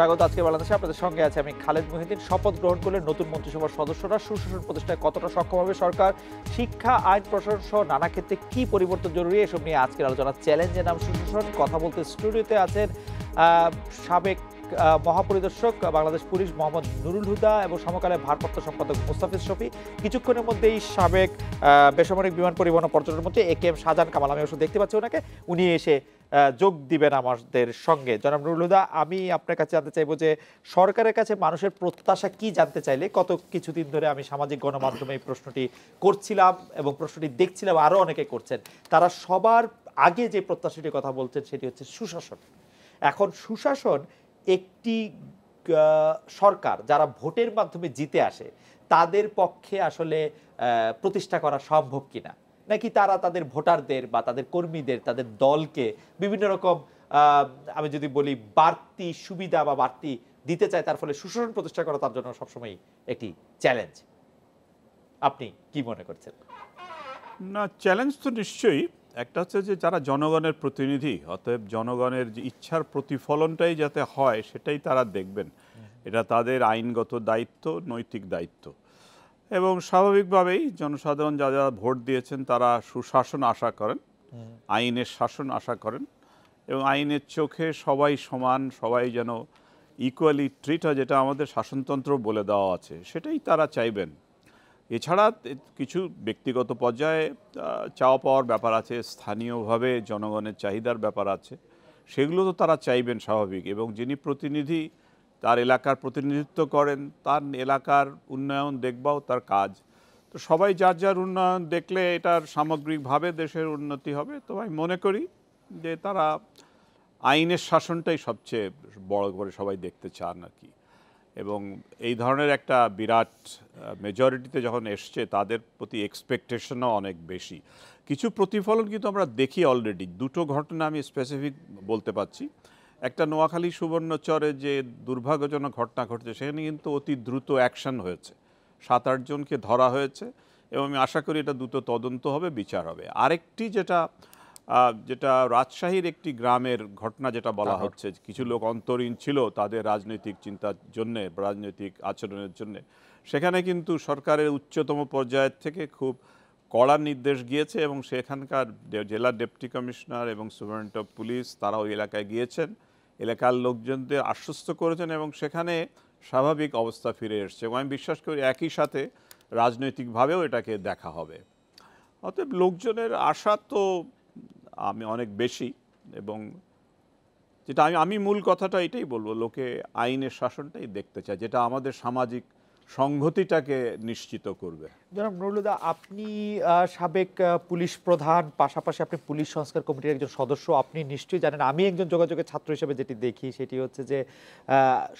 স্বাগত। আজকে বাংলাদেশে আপনাদের সঙ্গে আছে আমি খালেদ মহিউদ্দিন। শপথ গ্রহণ করলেন নতুন মন্ত্রিসভার সদস্যরা। সুশাসন প্রতিষ্ঠায় কতটা সক্ষম হবে সরকার, শিক্ষা, আইন, প্রশাসন সহ নানা ক্ষেত্রে কি পরিবর্তন জরুরি, এসব নিয়ে আজকের আলোচনা। চ্যালেঞ্জের নাম সুশাসন। কথা বলতে স্টুডিওতে আছেন সাবেক মহাপরিদর্শক বাংলাদেশ পুলিশ মোহাম্মদ নুরুল হুদা এবং সমকালীন ভারপ্রাপ্ত সম্পাদক মুস্তাফিজ শফি। কিছুক্ষণের মধ্যেই সাবেক বেসামরিক বিমান পরিবহন ও পর্যটন মন্ত্রী AKM শাহজাহান কামাল, আমি অবশ্য দেখতে পাচ্ছি ওনাকে, উনি এসে যোগ দিবেন আমাদের সঙ্গে। জনাব নুরুল হুদা, আমি আপনার কাছে জানতে চাইবো যে সরকারের কাছে মানুষের প্রত্যাশা কি জানতে চাইলে, গত কিছুদিন ধরে আমি সামাজিক গণমাধ্যমে এই প্রশ্নটি করছিলাম এবং প্রশ্নটি দেখছিলাম, আরও অনেকে করছেন। তারা সবার আগে যে প্রত্যাশাটির কথা বলছেন সেটি হচ্ছে সুশাসন। এখন সুশাসন একটি সরকার যারা ভোটের মাধ্যমে জিতে আসে তাদের পক্ষে আসলে প্রতিষ্ঠা করা সম্ভব কিনা, নাকি তারা তাদের ভোটারদের বা তাদের কর্মীদের, তাদের দলকে বিভিন্ন রকম আমি যদি বলি বাড়তি সুবিধা বা বাড়তি দিতে চায়, তার ফলে সুশাসন প্রতিষ্ঠা করা তার জন্য সবসময় একটি চ্যালেঞ্জ। আপনি কি মনে করছেন? না, চ্যালেঞ্জ তো নিশ্চয়ই। একটা হচ্ছে যে যারা জনগণের প্রতিনিধি, অতএব জনগণের যে ইচ্ছার প্রতিফলনটাই যাতে হয় সেটাই তারা দেখবেন। এটা তাদের আইনগত দায়িত্ব, নৈতিক দায়িত্ব। এবং স্বাভাবিকভাবেই জনসাধারণ যারা ভোট দিয়েছেন তারা সুশাসন আশা করেন, আইনের শাসন আশা করেন, এবং আইনের চোখে সবাই সমান, সবাই যেন ইকুয়ালি ট্রিট হয়, যেটা আমাদের শাসনতন্ত্র বলে দেওয়া আছে, সেটাই তারা চাইবেন। এছাড়া কিছু ব্যক্তিগত পর্যায়ে চাওয়া পাওয়ার ব্যাপার আছে, স্থানীয়ভাবে জনগণের চাহিদার ব্যাপার আছে, সেগুলো তো তারা চাইবেন স্বাভাবিক। এবং যিনি প্রতিনিধি, তার এলাকার প্রতিনিধিত্ব করেন, তার এলাকার উন্নয়ন দেখবাও তার কাজ। তো সবাই যার যার উন্নয়ন দেখলে এটার সামগ্রিকভাবে দেশের উন্নতি হবে। তো আমি মনে করি যে তারা আইনের শাসনটাই সবচেয়ে বড় করে সবাই দেখতে চান আর কি। এবং এই ধরনের একটা বিরাট মেজরিটিতে যখন এসছে, তাদের প্রতি এক্সপেকটেশনও অনেক বেশি। কিছু প্রতিফলন কিন্তু আমরা দেখি অলরেডি। দুটো ঘটনা আমি স্পেসিফিক বলতে পারছি। একটা নোয়াখালী সুবর্ণচরে যে দুর্ভাগ্যজনক ঘটনা ঘটেছে, সেখানে কিন্তু অতি দ্রুত অ্যাকশন হয়েছে, 7-8 জনকে ধরা হয়েছে, এবং আমি আশা করি এটা দ্রুত তদন্ত হবে, বিচার হবে। আরেকটি যেটা রাজশাহীর একটি গ্রামের ঘটনা, যেটা বলা হচ্ছে কিছু লোক অন্তরীণ ছিল তাদের রাজনৈতিক চিন্তার জন্যে, রাজনৈতিক আচরণের জন্যে, সেখানে কিন্তু সরকারের উচ্চতম পর্যায়ের থেকে খুব কড়া নির্দেশ গিয়েছে, এবং সেখানকার জেলা ডেপুটি কমিশনার এবং সুপারিনটেন্ডেন্ট অফ পুলিশ তারা ওই এলাকায় গিয়েছেন, এলাকার লোকজনদের আশ্বস্ত করেছেন, এবং সেখানে স্বাভাবিক অবস্থা ফিরে এসছে। এবং আমি বিশ্বাস করি একই সাথে রাজনৈতিকভাবেও এটাকে দেখা হবে। অতএব লোকজনের আশা তো আমি অনেক বেশি, এবং যেটা আমি মূল কথাটা এটাই বলবো, লোকে আইনের শাসনটাই দেখতে চায়, যেটা আমাদের সামাজিক সংহতিটাকে নিশ্চিত করবে। জনাব নুরুল হুদা, আপনি সাবেক পুলিশ প্রধান, পাশাপাশি আপনি পুলিশ সংস্কার কমিটির একজন সদস্য। আপনি নিশ্চয়ই জানেন, আমি একজন যোগাযোগের ছাত্র হিসেবে যেটি দেখি সেটি হচ্ছে যে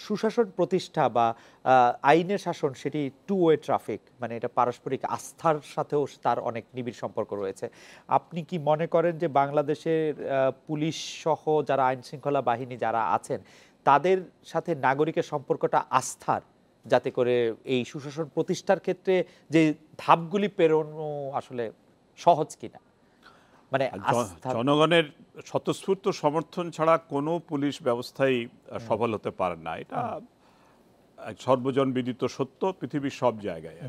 সুশাসন প্রতিষ্ঠা বা আইনের শাসন সেটি টু ওয়ে ট্রাফিক, মানে এটা পারস্পরিক আস্থার সাথেও তার অনেক নিবিড় সম্পর্ক রয়েছে। আপনি কি মনে করেন যে বাংলাদেশের পুলিশ সহ যারা আইন শৃঙ্খলা বাহিনী যারা আছেন তাদের সাথে নাগরিকের সম্পর্কটা আস্থার, যাতে করে এই সুশাসন প্রতিষ্ঠার ক্ষেত্রে যে ধাপগুলি পেরোনো আসলে সহজ কিনা? মানে জনগণের স্বতঃস্ফূর্ত সমর্থন ছাড়া কোনো পুলিশ ব্যবস্থাই সফল হতে পারে না, এটা সর্বজন বিদিত সত্য পৃথিবীর সব জায়গায়।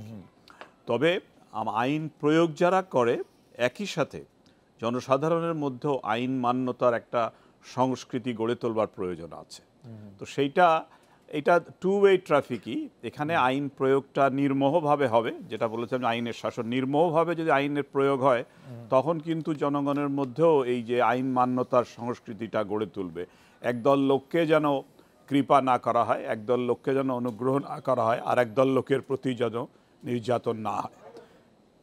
তবে আইন প্রয়োগ যারা করে, একই সাথে জনসাধারণের মধ্যেও আইন মান্যতার একটা সংস্কৃতি গড়ে তোলবার প্রয়োজন আছে। তো এটা টু ওয়ে ট্রাফিকই। এখানে আইন প্রয়োগটা নির্মোহভাবে হবে, যেটা বলেছিলাম আইনের শাসন নির্মোহভাবে যদি আইনের প্রয়োগ হয়, তখন কিন্তু জনগণের মধ্যেও এই যে আইন মান্যতার সংস্কৃতিটা গড়ে তুলবে। একদল লোককে যেন কৃপা না করা হয়, একদল লোককে যেন অনুগ্রহ না করা হয়, আর একদল লোকের প্রতি যেন নির্যাতন না হয়।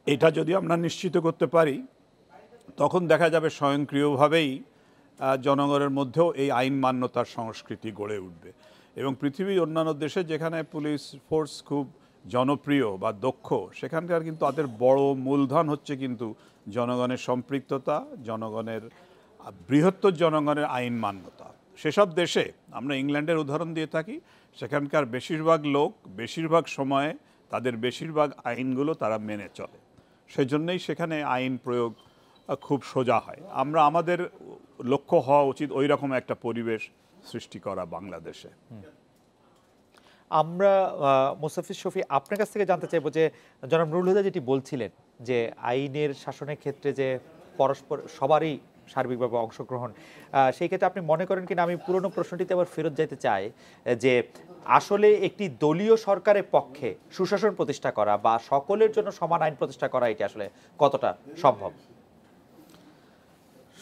এটা যদি আমরা নিশ্চিত করতে পারি, তখন দেখা যাবে স্বয়ংক্রিয়ভাবেই জনগণের মধ্যেও এই আইন মান্যতার সংস্কৃতি গড়ে উঠবে। এবং পৃথিবীর অন্যান্য দেশে যেখানে পুলিশ ফোর্স খুব জনপ্রিয় বা দক্ষ, সেখানকার কিন্তু তাদের বড় মূলধন হচ্ছে কিন্তু জনগণের সম্পৃক্ততা, জনগণের বৃহত্তর জনগণের আইন মান্যতা। সেসব দেশে আমরা ইংল্যান্ডের উদাহরণ দিয়ে থাকি, সেখানকার বেশিরভাগ লোক বেশিরভাগ সময়ে তাদের বেশিরভাগ আইনগুলো তারা মেনে চলে, সেজন্যই সেখানে আইন প্রয়োগ খুব সোজা হয়। আমাদের লক্ষ্য হওয়া উচিত ওই রকম একটা পরিবেশ সৃষ্টি করা বাংলাদেশে। আমরা মোস্তাফিজ শফি আপনার কাছ থেকে জানতে চাইবো যে জনাব নুরুল হুদা যেটি বলছিলেন যে আইনের শাসনের ক্ষেত্রে যে পরস্পর সবারই সার্বিকভাবে অংশগ্রহণ, সেই ক্ষেত্রে আপনি মনে করেন কিনা, আমি পুরনো প্রশ্নটিতে আবার ফেরত যেতে চাই যে আসলে একটি দলীয় সরকারের পক্ষে সুশাসন প্রতিষ্ঠা করা বা সকলের জন্য সমান আইন প্রতিষ্ঠা করা এটি আসলে কতটা সম্ভব?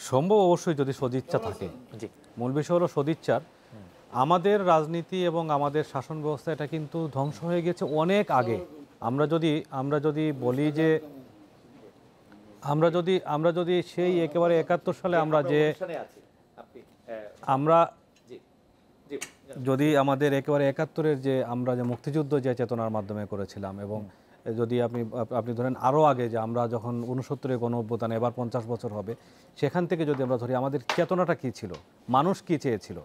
সম্ভব অবশ্যই, যদি সদিচ্ছা থাকে। জি, মূল বিষয় হলো সদিচ্ছার। আমাদের রাজনীতি এবং আমাদের শাসন ব্যবস্থা এটা কিন্তু ধ্বংস হয়ে গেছে অনেক আগে। আমরা যদি বলি যে আমরা যদি সেই একেবারে 71 সালে আমরা যে আমরা যদি আমাদের একেবারে 71-এর যে আমরা যে মুক্তিযুদ্ধ যে চেতনার মাধ্যমে করেছিলাম, এবং যদি আপনি ধরেন আরও আগে যে আমরা যখন 69-এর গণ অভ্যুত্থান, এবার 50 বছর হবে, সেখান থেকে যদি আমরা ধরি আমাদের চেতনাটা কী ছিল, মানুষ কী চেয়েছিল।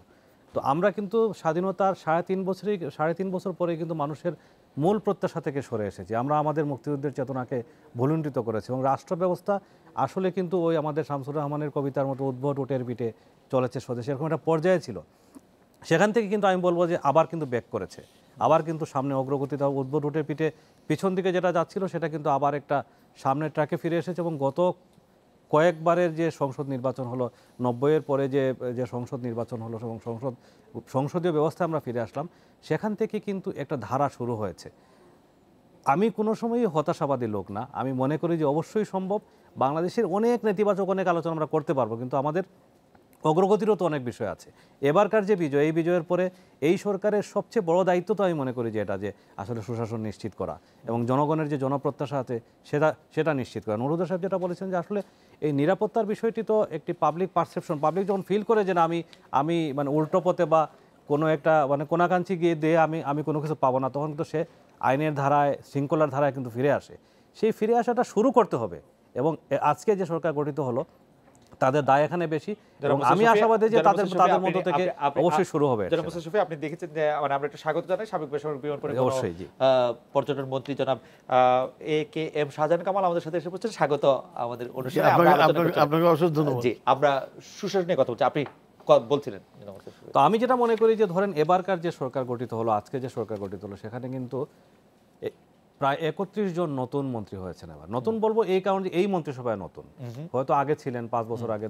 তো আমরা কিন্তু স্বাধীনতার 3.5 বছর পরে কিন্তু মানুষের মূল প্রত্যাশা থেকে সরে এসেছি। আমরা আমাদের মুক্তিযুদ্ধের চেতনাকে ভুলুণ্ঠিত করেছি, এবং রাষ্ট্র ব্যবস্থা আসলে কিন্তু ওই আমাদের শামসুর রহমানের কবিতার মতো উদ্ভট উটের পিঠে চলেছে স্বদেশ, এরকম একটা পর্যায়ে ছিল। সেখান থেকে কিন্তু আমি বলবো যে আবার কিন্তু ব্যাক করেছে, আবার কিন্তু সামনে অগ্রগতিটা উদ্ভট উটের পিঠে পিছন দিকে যেটা যাচ্ছিল সেটা কিন্তু আবার একটা সামনের ট্র্যাকে ফিরে এসেছে। এবং গত কয়েকবারের যে সংসদ নির্বাচন হলো, 90-এর পরে যে সংসদ নির্বাচন হলো এবং সংসদীয় ব্যবস্থায় আমরা ফিরে আসলাম, সেখান থেকে কিন্তু একটা ধারা শুরু হয়েছে। আমি কোনো সময়ই হতাশাবাদী লোক না, আমি মনে করি যে অবশ্যই সম্ভব। বাংলাদেশের অনেক নেতিবাচক অনেক আলোচনা আমরা করতে পারবো, কিন্তু আমাদের অগ্রগতিরও তো অনেক বিষয় আছে। এবারকার যে বিজয়, এই বিজয়ের পরে এই সরকারের সবচেয়ে বড় দায়িত্ব তো আমি মনে করি যে এটা যে আসলে সুশাসন নিশ্চিত করা এবং জনগণের যে জনপ্রত্যাশা আছে সেটা নিশ্চিত করা। নুরুল হুদা সাহেব যেটা বলেছেন যে আসলে এই নিরাপত্তার বিষয়টি তো একটি পাবলিক পারসেপশন, পাবলিক যখন ফিল করে যে না আমি মানে উল্টো পথে বা কোনো একটা মানে কোনাকাঞ্চি গিয়ে দিয়ে আমি কোনো কিছু পাবো না, তখন কিন্তু সে আইনের ধারায়, শৃঙ্খলার ধারায় কিন্তু ফিরে আসে। সেই ফিরে আসাটা শুরু করতে হবে, এবং আজকে যে সরকার গঠিত হলো তাদের দায় এখানে বেশি, এবং আমি আশাবাদী যে তাদের মধ্য থেকে অবশ্যই শুরু হবে। জনাব মোস্তাফিজ শফি, আপনি দেখেছেন যে মানে আমরা একটা স্বাগত জানাই সাবেক বেসামরিক বিমান পরিবহন অবশ্যই জি পর্যটন মন্ত্রী জনাব AKM শাহজাহান কামাল আমাদের সাথে এসে পড়ছেন। স্বাগত আমাদের অনুষ্ঠানে। আপনাকে অসংখ্য ধন্যবাদ। জি, আমরা সুশাসন নিয়ে কথা বলছি, আপনি বলছিলেন। তো আমি যেটা মনে করি যে ধরেন এবারকার যে সরকার গঠিত হলো, আজকে যে সরকার গঠিত হলো, সেখানে কিন্তু প্রায় 31 জন নতুন মন্ত্রী হয়েছেন। এবার নতুন বলবো এই কারণে এই মন্ত্রিসভায় নতুন, হয়তো আগে ছিলেন 5 বছর আগে,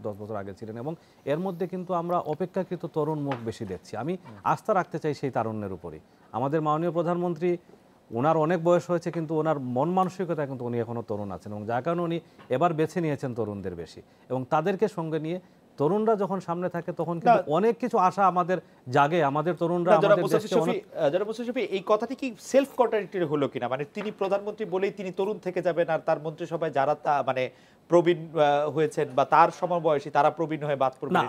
10 বছর আগে ছিলেন, এবং এর মধ্যে কিন্তু আমরা অপেক্ষাকৃত তরুণ মুখ বেশি দেখছি। আমি আস্থা রাখতে চাই সেই তারুণ্যের উপরই। আমাদের মাননীয় প্রধানমন্ত্রী, ওনার অনেক বয়স হয়েছে, কিন্তু ওনার মন মানসিকতা কিন্তু উনি এখনো তরুণ আছেন, এবং যার কারণে উনি এবার বেছে নিয়েছেন তরুণদের বেশি, এবং তাদেরকে সঙ্গে নিয়ে তরুণরা যখন সামনে থাকে তখন কিন্তু অনেক কিছু আশা আমাদের জাগে। আমাদের তরুণরা এই কথাটি কি সেলফ কন্ট্রাডিক্টরি হলো কিনা? মানে তিনি প্রধানমন্ত্রী বলেই তিনি তরুণ থেকে যাবেন, আর তার মন্ত্রিসভায় যারা মানে প্রবীণ হয়েছেন বা তার সমবয়সী তারা প্রবীণ হয়ে বাদ পড়বেন? না,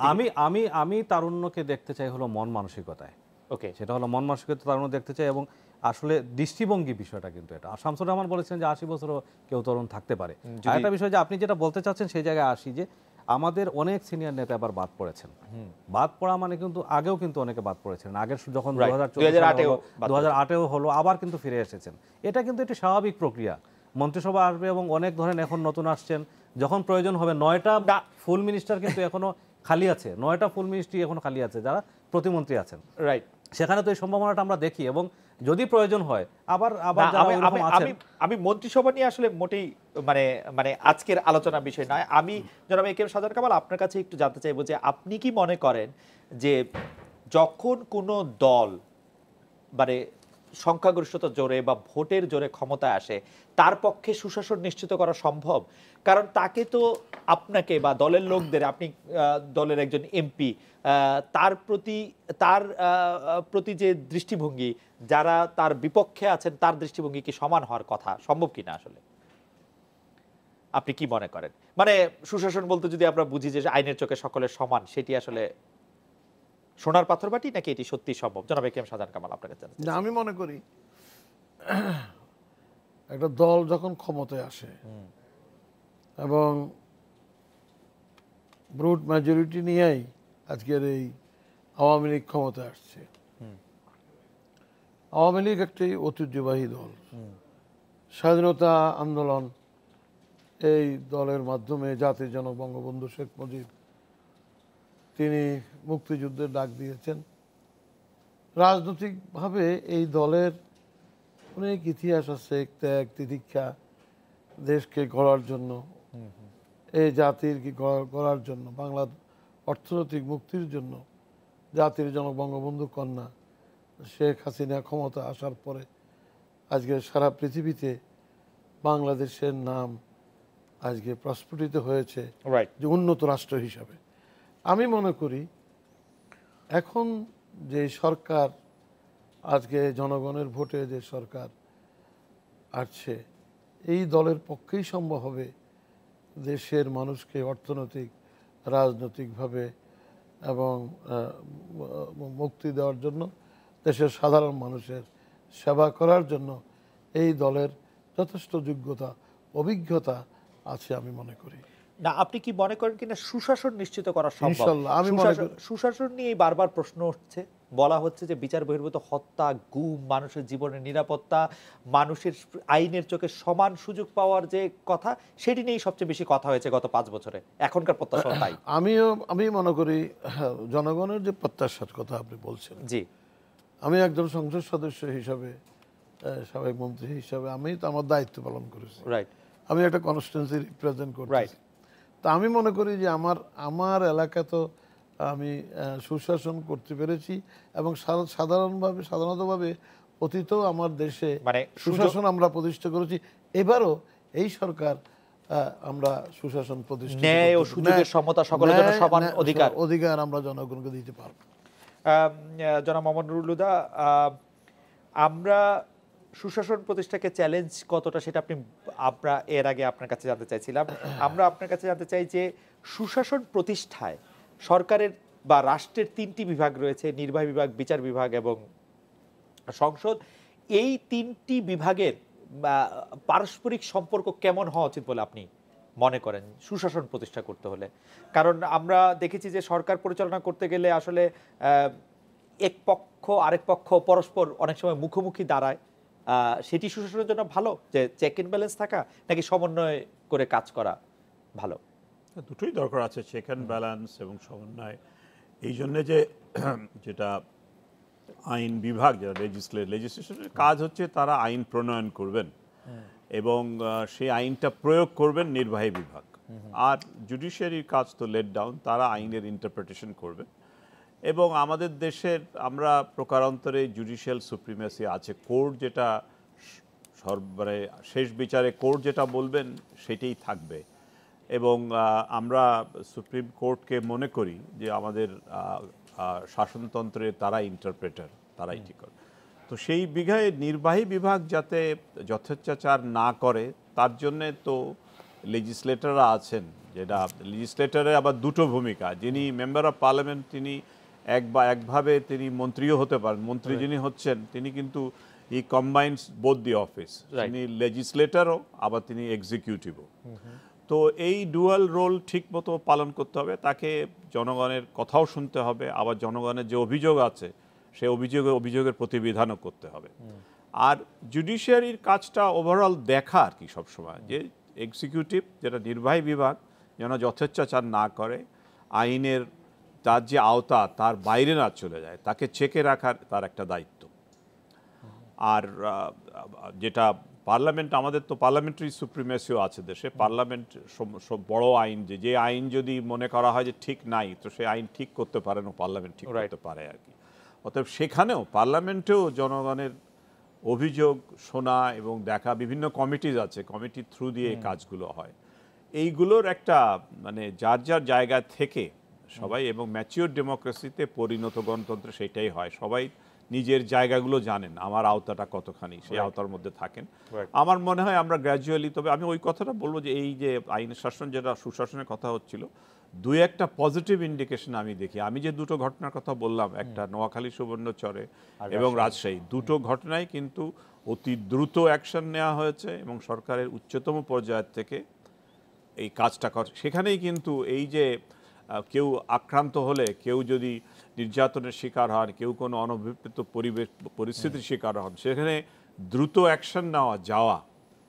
আমি তারুণ্যকে দেখতে চাই হলো মন মানসিকতায়। ওকে, সেটা হলো মন মানসিকতা তারুণ্য দেখতে চাই, এবং আসলে দৃষ্টিভঙ্গি বিষয়টা কিন্তু এটা। আর শামসুর রহমান বলেছেন যে 80 বছরও কেউ তরুণ থাকতে পারে। আরেকটা বিষয় যে আপনি যেটা বলতে চাচ্ছেন সেই জায়গায় আসি, যে আমাদের অনেক সিনিয়র নেতা আবার বাদ পড়েছেন। বাদ পড়া মানে কিন্তু আগেও কিন্তু অনেকে বাদ পড়েছেন, আগের যখন 2008-এও হলো, আবার কিন্তু ফিরে এসেছেন। এটা কিন্তু একটি স্বাভাবিক প্রক্রিয়া। মন্ত্রিসভা আসবে এবং অনেক ধরেন এখন নতুন আসছেন, যখন প্রয়োজন হবে 9টা ফুল মিনিস্টার কিন্তু এখনো খালি আছে, 9টা ফুল মিনিস্ট্রি এখনো খালি আছে, যারা প্রতিমন্ত্রী আছেন, রাইট? সেখানে তো এই সম্ভাবনাটা আমরা দেখি, এবং যদি প্রয়োজন হয় আবার আমি মন্ত্রিসভা নিয়ে আসলে মোটেই মানে আজকের আলোচনার বিষয় নয়। আমি জনাব AKM শাহজাহান কামাল আপনার কাছে একটু জানতে চাইবো যে আপনি কি মনে করেন যে যখন কোনো দল মানে সংখ্যাগরিষ্ঠতার জোরে বা ভোটের জোরে ক্ষমতায় আসে, তার পক্ষে সুশাসন নিশ্চিত করা সম্ভব? কারণ তাকে তো আপনাকে বা দলের লোকদের, আপনি দলের একজন এমপি, তার প্রতি যে দৃষ্টিভঙ্গি, যারা তার বিপক্ষে আছেন তার দৃষ্টিভঙ্গি কি সমান হওয়ার কথা? সম্ভব কিনা আসলে আপনি কি মনে করেন? মানে সুশাসন বলতে যদি আমরা বুঝি যে আইনের চোখে সকলের সমান, সেটি আসলে সোনার পাথর বাটি, নাকি এটি সত্যি সম্ভব? জনাব AKM শাহজাহান কামাল আপনার কাছে। আমি মনে করি একটা দল যখন ক্ষমতায় আসে এবং ব্রুট মেজরিটি নিয়েই আজকের এই আওয়ামী লীগ ক্ষমতায় আসছে। আওয়ামী লীগ একটি ঐতিহ্যবাহী দল, স্বাধীনতা আন্দোলন এই দলের মাধ্যমে জাতির জনক বঙ্গবন্ধু শেখ মুজিব তিনি মুক্তিযুদ্ধের ডাক দিয়েছেন। রাজনৈতিকভাবে এই দলের অনেক ইতিহাস আছে, ত্যাগ তিতিক্ষা, দেশকে গড়ার জন্য, এই জাতির কি গড়ার জন্য, বাংলার অর্থনৈতিক মুক্তির জন্য জাতির জনক বঙ্গবন্ধু কন্যা শেখ হাসিনা ক্ষমতা আসার পরে আজকে সারা পৃথিবীতে বাংলাদেশের নাম আজকে প্রস্ফুটিত হয়েছে রাইট। যে উন্নত রাষ্ট্র হিসাবে। আমি মনে করি এখন যে সরকার, আজকে জনগণের ভোটে যে সরকার আসছে, এই দলের পক্ষেই সম্ভব হবে দেশের মানুষকে অর্থনৈতিক, রাজনৈতিকভাবে এবং মুক্তি দেওয়ার জন্য, দেশের সাধারণ মানুষের সেবা করার জন্য এই দলের যথেষ্ট যোগ্যতা, অভিজ্ঞতা আছে আমি মনে করি। না, আপনি কি মনে করেন কিনা সুশাসন নিশ্চিত করা সম্ভব? ইনশাল্লাহ, আমি মনে করি। সুশাসন নিয়ে বারবার প্রশ্ন উঠছে, বলা হচ্ছে যে বিচার বহির্ভূত হত্যা, গুম, মানুষের জীবনের নিরাপত্তা, মানুষের আইনের চোখে সমান সুযোগ পাওয়ার যে কথা, সেটি নিয়েই সবচেয়ে বেশি কথা হয়েছে গত 5 বছরে। এখনকার প্রত্যাশা তাই। আমি মনে করি জনগণের যে প্রত্যাশার কথা আপনি বলছেন, জি, আমি একজন সংসদ সদস্য হিসাবে, সাবেক মন্ত্রী হিসাবে আমি তো আমার দায়িত্ব পালন করেছি। রাইট, আমি একটা কনস্টিটিউয়েন্সি রিপ্রেজেন্ট রাইট। করছি। তা আমি মনে করি যে আমার এলাকা তো আমি সুশাসন করতে পেরেছি, এবং সাধারণতভাবে অতীতেও আমার দেশে মানে সুশাসন আমরা প্রতিষ্ঠা করেছি। এবারও এই সরকার আমরা সুশাসন প্রতিষ্ঠা, ন্যায় ও সুযোগের সমতা, সকলের জন্য সমান অধিকার আমরা জনগণকে দিতে পারবো। জনাব মোহাম্মদ নুরুল হুদা, আমরা সুশাসন প্রতিষ্ঠাকে চ্যালেঞ্জ কতটা সেটা আমরা এর আগে আপনার কাছে জানতে চাইছিলাম। আমরা আপনার কাছে জানতে চাই যে সুশাসন প্রতিষ্ঠায় সরকারের বা রাষ্ট্রের 3টি বিভাগ রয়েছে, নির্বাহী বিভাগ, বিচার বিভাগ এবং সংসদ। এই 3টি বিভাগের পারস্পরিক সম্পর্ক কেমন হওয়া উচিত বলে আপনি মনে করেন সুশাসন প্রতিষ্ঠা করতে হলে? কারণ আমরা দেখেছি যে সরকার পরিচালনা করতে গেলে আসলে এক পক্ষ আরেক পক্ষ পরস্পর অনেক সময় মুখোমুখি দাঁড়ায়। সেটি সুশাসনের জন্য ভালো, যে চেক এন্ড ব্যালেন্স থাকা, নাকি সমন্বয় করে কাজ করা ভালো? দুটোই দরকার আছে, চেক অ্যান্ড ব্যালেন্স এবং সমন্বয়। এই জন্যে যে যেটা আইন বিভাগ, যারা লেজিসলেশনের কাজ হচ্ছে, তারা আইন প্রণয়ন করবেন এবং সেই আইনটা প্রয়োগ করবেন নির্বাহী বিভাগ। আর জুডিশিয়ারির কাজ তো লেট ডাউন, তারা আইনের ইন্টারপ্রিটেশন করবেন। এবং আমাদের দেশের আমরা প্রকারান্তরে জুডিশিয়াল সুপ্রিমেসি আছে, কোর্ট যেটা মানে শেষ বিচারে কোর্ট যেটা বলবেন সেটাই থাকবে। এবং আমরা সুপ্রিম কোর্টকে মনে করি যে আমাদের শাসনতন্ত্রের তারা ইন্টারপ্রেটার, তারাই ঠিক করে। তো সেই নির্বাহী বিভাগ যাতে যথেচ্ছাচার না করে, তার জন্যে তো লেজিসলেটররা আছেন, যেটা লেজিসলেটরের আবার দুটো ভূমিকা। যিনি মেম্বার অফ পার্লামেন্ট, তিনি একভাবে তিনি মন্ত্রীও হতে পারেন। মন্ত্রী যিনি হচ্ছেন, তিনি কিন্তু ই কম্বাইন্স বোথ দি অফিস, তিনি লেজিসলেটরও আবার তিনি এক্সিকিউটিভও। তো এই ডুয়াল রোল ঠিক মতো পালন করতে হবে, তাকে জনগণের কথাও শুনতে হবে, আবার জনগণের যে অভিযোগ আছে সেই অভিযোগের প্রতিবিধানও করতে হবে। আর জুডিশিয়ারির কাজটা ওভারঅল দেখা আর কি সবসময়, যে এক্সিকিউটিভ যেটা নির্বাহী বিভাগ যেন যথেচ্ছাচার না করে, আইনের তার যে আওতা তার বাইরে না চলে যায়, তাকে চেকে রাখার তার একটা দায়িত্ব। আর যেটা পার্লামেন্ট, আমাদের তো পার্লামেন্টারি সুপ্রিমেসিও আছে দেশে। পার্লামেন্ট বড় আইন, যে আইন যদি মনে করা হয় যে ঠিক নাই, তো সেই আইন ঠিক করতে পারে না পার্লামেন্ট, ঠিক করতে পারে আর কি। অতএব সেখানেও পার্লামেন্টেও জনগণের অভিযোগ শোনা এবং দেখা, বিভিন্ন কমিটিজ আছে, কমিটির থ্রু দিয়ে এই কাজগুলো হয়। এইগুলোর একটা মানে যার যার জায়গা থেকে সবাই, এবং ম্যাচিওর ডেমোক্রেসিতে পরিণত গণতন্ত্রে সেটাই হয়, সবাই নিজের জায়গাগুলো জানেন, আমার আওতাটা কতখানি, সেই আওতার মধ্যে থাকেন। আমার মনে হয় আমরা গ্র্যাজুয়ালি, তবে আমি ওই কথাটা বলবো যে এই যে আইন শাসন, যেটা সুশাসনের কথা হচ্ছিল, দুই একটা পজিটিভ ইন্ডিকেশন আমি দেখি। আমি যে দুটো ঘটনার কথা বললাম, একটা নোয়াখালী সুবর্ণচরে এবং রাজশাহী, দুটো ঘটনায় কিন্তু অতি দ্রুত অ্যাকশন নেওয়া হয়েছে এবং সরকারের উচ্চতম পর্যায়ের থেকে এই কাজটা করে। সেখানেই কিন্তু এই যে কেউ আক্রান্ত হলে, কেউ যদি নির্যাতনের শিকার হন, কেউ কোনো অনভিপ্রেত পরিস্থিতির শিকার হন, সেখানে দ্রুত অ্যাকশন নেওয়া যাওয়া,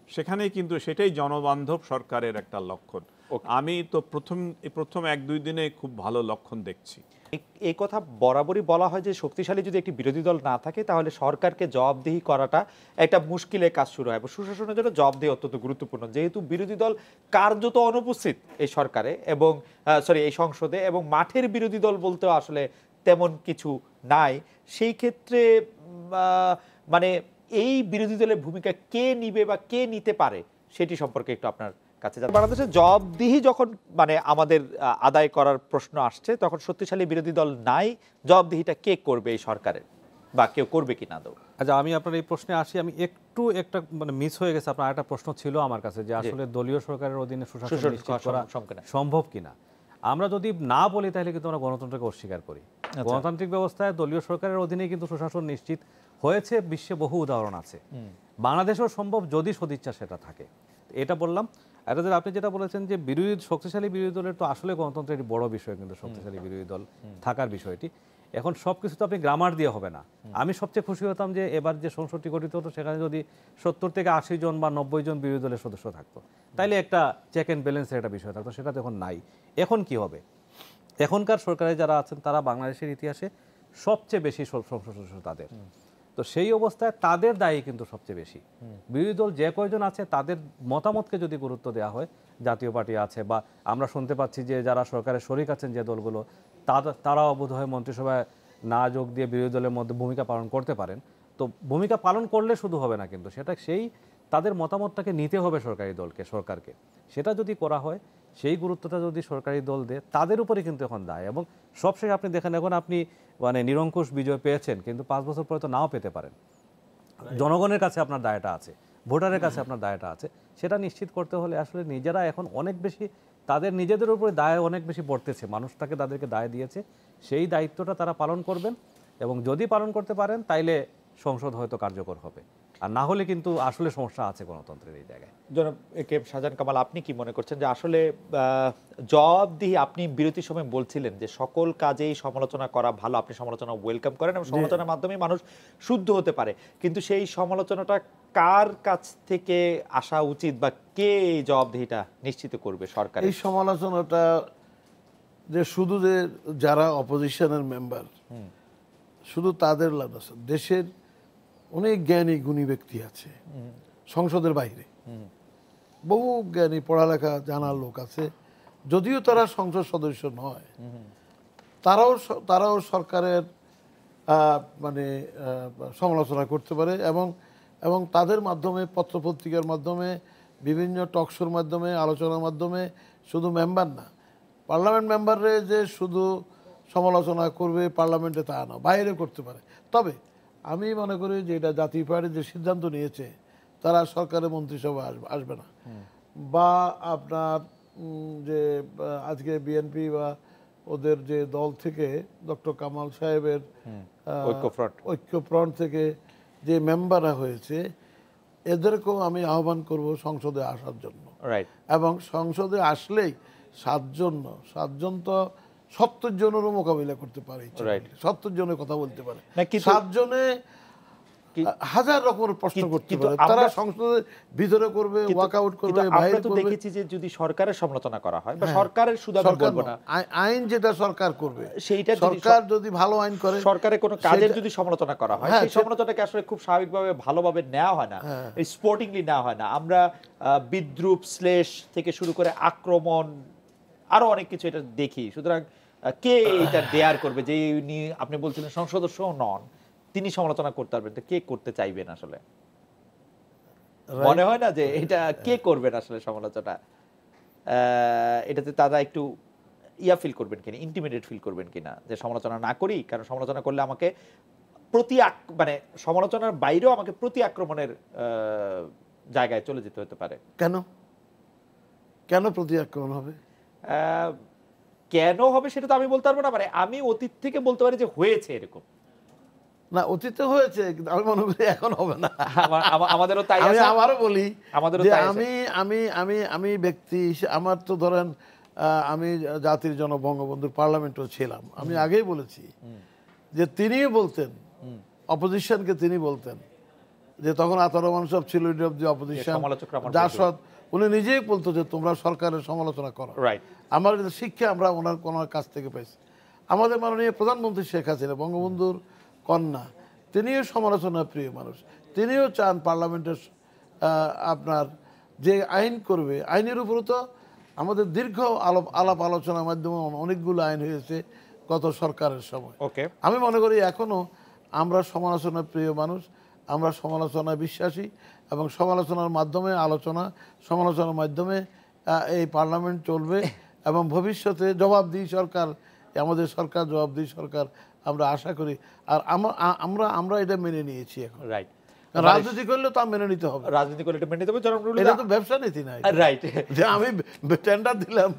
সেখানেই কিন্তু সেটাই জনবান্ধব সরকারের একটা লক্ষণ। আমি তো প্রথম 1-2 দিনে খুব ভালো লক্ষণ দেখছি। এই কথা বরাবরই বলা হয় যে শক্তিশালী যদি একটি বিরোধী দল না থাকে তাহলে সরকারকে জবাবদিহি করাটা একটা মুশকিলের কাজ শুরু হয়। প্রশাসনের জন্য জবাবদিহি অত্যন্ত গুরুত্বপূর্ণ, যেহেতু বিরোধী দল কার্যত অনুপস্থিত এই সরকারে এবং এই সংসদে, এবং মাঠের বিরোধী দল বলতেও আসলে তেমন কিছু নাই। সেই ক্ষেত্রে মানে এই বিরোধী দলের ভূমিকা কে নিবে বা কে নিতে পারে সেটি সম্পর্কে একটু আপনার কাছে জানতে। বাংলাদেশের জবাবদিহি যখন আমাদের আদায় করার প্রশ্ন আসছে, তখন শক্তিশালী বিরোধী দল নাই, জবাবদিহিটা কে করবে এই সরকারের, বা কেউ করবে কি না? আচ্ছা, আমি আপনার এই প্রশ্নে আসি। আমি একটা মিস হয়ে গেছে, আপনার একটা প্রশ্ন ছিল আমার কাছে যে আসলে দলীয় সরকারের অধীনে সুশাসন নিশ্চিত করা সম্ভব কিনা। আমরা যদি না বলি তাহলে কিন্তু আমরা গণতন্ত্রকে অস্বীকার করি। গণতান্ত্রিক ব্যবস্থায় দলীয় সরকারের অধীনে কিন্তু সুশাসন নিশ্চিত হয়েছে, বিশ্বে বহু উদাহরণ আছে। বাংলাদেশেও সম্ভব যদি সদিচ্ছা সেটা থাকে। এটা বললাম। এটা যে আপনি যেটা বলেছেন যে শক্তিশালী বিরোধী দলের তো আসলে গণতন্ত্রের বড় বিষয়, কিন্তু শক্তিশালী বিরোধী দল থাকার বিষয়টি এখন সবকিছু তো আপনি গ্রামার দিয়ে হবে না। আমি সবচেয়ে খুশি হতাম যে এবার যে সংসদটি গঠিত হতো সেখানে যদি 70 থেকে 80 জন বা 90 জন বিরোধী দলের সদস্য থাকতো, তাইলে একটা চেক অ্যান্ড ব্যালেন্সের একটা বিষয় থাকতো। সেটা তো এখন নাই। এখন কি হবে? এখনকার সরকারে যারা আছেন তারা বাংলাদেশের ইতিহাসে সবচেয়ে বেশি সংসদ সদস্য তাদের। তো সেই অবস্থায় তাদের দায়ী কিন্তু সবচেয়ে বেশি। বিরোধী দল যে কয়জন আছে তাদের মতামতকে যদি গুরুত্ব দেওয়া হয়, জাতীয় পার্টি আছে বা আমরা শুনতে পাচ্ছি যে যারা সরকারের শরিক আছেন যে দলগুলো, তারাও বোধহয় মন্ত্রিসভায় না যোগ দিয়ে বিরোধী দলের মধ্যে ভূমিকা পালন করতে পারেন। তো ভূমিকা পালন করলে শুধু হবে না, কিন্তু সেটা তাদের মতামতটাকে নিতে হবে সরকারকে। সেটা যদি করা হয়, সেই গুরুত্বটা যদি সরকারি দল দেয়, তাদের উপরে কিন্তু এখন দায়। এবং সবশেষে আপনি দেখেন, এখন আপনি নিরঙ্কুশ বিজয় পেয়েছেন, কিন্তু 5 বছর পরে তো নাও পেতে পারেন। জনগণের কাছে আপনার দায়টা আছে, ভোটারের কাছে আপনার দায়টা আছে। সেটা নিশ্চিত করতে হলে আসলে নিজেরা এখন অনেক বেশি তাদের নিজেদের উপরে দায় অনেক বেশি পড়তেছে। মানুষ তাদেরকে দায় দিয়েছে, সেই দায়িত্বটা তারা পালন করবেন। এবং যদি পালন করতে পারেন তাইলে সংসদ হয়তো কার্যকর হবে, আর না হলে কিন্তু আসলে সমস্যা আছে গণতন্ত্রের এই জায়গায়। জনাব কে শাহজাহান কামাল, আপনি কি মনে করছেন যে আসলে জবাবদিহি, আপনি বিরতির সময় বলছিলেন যে সকল কাজেই সমালোচনা করা ভালো, আপনি সমালোচনা ওয়েলকাম করেন এবং সমালোচনার মাধ্যমে মানুষ শুদ্ধ হতে পারে, কিন্তু সেই সমালোচনাটা কার কাছ থেকে আসা উচিত বা কে এই জবাবদিহিটা নিশ্চিত করবে সরকার? এই সমালোচনাটা যে শুধু যে যারা অপোজিশনের মেম্বার শুধু তাদের লাভ আছে, দেশের অনেক জ্ঞানী গুণী ব্যক্তি আছে সংসদের বাইরে, বহু জ্ঞানী পড়ালেখা জানার লোক আছে, যদিও তারা সংসদ সদস্য নয়, তারাও সরকারের সমালোচনা করতে পারে এবং তাদের মাধ্যমে, পত্রপত্রিকার মাধ্যমে, বিভিন্ন টকশোর মাধ্যমে, আলোচনার মাধ্যমে, শুধু মেম্বার না, পার্লামেন্ট মেম্বারে যে শুধু সমালোচনা করবে পার্লামেন্টে তা না, বাইরে করতে পারে। তবে আমি মনে করি যে এটা জাতীয় পার্টি যে সিদ্ধান্ত নিয়েছে, তারা সরকারের মন্ত্রিসভা আসবে না, বা আপনার যে আজকে বিএনপি বা ওদের যে দল থেকে ডক্টর কামাল সাহেবের ঐক্যফ্রন্ট থেকে যে মেম্বাররা হয়েছে, এদেরকেও আমি আহ্বান করব সংসদে আসার জন্য। এবং সংসদে আসলেই 7 জন তো 70 জনেরও মোকাবিলা করতে পারে, 70 জনের কথা বলতে পারে, 7 জনে হাজার রকমের প্রশ্ন করতে পারে, তারা সংসদের ভিতরে করবে, ওয়াকআউট করবে, বাইরে করবে। দেখেছি যে যদি সরকারের সমালোচনা করা হয় বা সরকারের শুধু আমি বলবো না, আইন যেটা সরকার করবে, সেইটা সরকার যদি ভালো আইন করে, সরকারের কোনো কাজের যদি সমালোচনা করা হয়, সেই সমালোচনাটাকে আসলে খুব স্বাভাবিকভাবে ভালোভাবে নেওয়া হয় না, স্পোর্টিংলি নেওয়া হয় না। আমরা বিদ্রুপ, শ্লেষ থেকে শুরু করে আক্রমণ, আরো অনেক কিছু এটা দেখি। সুতরাং কে এটা দেয়ার করবে? যে আপনি বলছিলেন সংসদ সদস্য নন, তিনি সমালোচনা করতে পারবেন, তো কে করতে চাইবেন আসলে? মনে হয় না যে এটা কে করবেন আসলে সমালোচনা? এটাতে তারা একটু ফিল করবেন কিনা, ইন্টিমিডেট ফিল করবেন কিনা যে সমালোচনা না করি, কারণ সমালোচনা করলে আমাকে সমালোচনার বাইরেও আমাকে প্রতি আক্রমণের জায়গায় চলে যেতে হতে পারে। কেন প্রতি আক্রমণ হবে? কেন হবে সেটা তো আমি বলতে পারবো না, আমি অতীত থেকে বলতে পারি যে হয়েছে এরকম। না, অতীতে হয়েছে, কিন্তু আমি মনে করি এখন হবে না। আমাদেরও তাই। আমি আবারও বলি যে আমি ব্যক্তি, আমার তো ধরেন আমি জাতির জনক বঙ্গবন্ধুর পার্লামেন্টও ছিলাম। আমি আগেই বলেছি যে তিনি বলতেন, অপোজিশনকে তিনি বলতেন যে তখন আতাউর রহমান সাহেব ছিল leader of the opposition, JSD উনি নিজেই বলতো যে তোমরা সরকারের সমালোচনা করো। রাইট। আমার শিক্ষা আমরা ওনার কাছ থেকে পাইছি। আমাদের মাননীয় প্রধানমন্ত্রী শেখ হাসিনা, বঙ্গবন্ধুর কন্যা, তিনিও সমালোচনা প্রিয় মানুষ। তিনিও চান পার্লামেন্টের আপনার যে আইন করবে, আইনের উপরও তো আমাদের দীর্ঘ আলাপ আলোচনার মাধ্যমে অনেকগুলো আইন হয়েছে গত সরকারের সময়। ওকে। আমি মনে করি এখনও আমরা সমালোচনা প্রিয় মানুষ, আমরা সমালোচনায় বিশ্বাসী, এবং সমালোচনার মাধ্যমে সমালোচনার মাধ্যমে এই পার্লামেন্ট চলবে এবং ভবিষ্যতে জবাবদিহি সরকার, আমাদের সরকার জবাবদিহি সরকার আমরা আশা করি। আর আমরা এটা মেনে নিয়েছি এখন। রাইট। রাজনীতি করলে তা মেনে নিতে হবে, রাজনীতি করলে এটা মেনে নিতে হবে। জনাব নুরুল এটা হুদা, তো ব্যবসা নীতি নাই রাইট, যে আমি টেন্ডার দিলাম,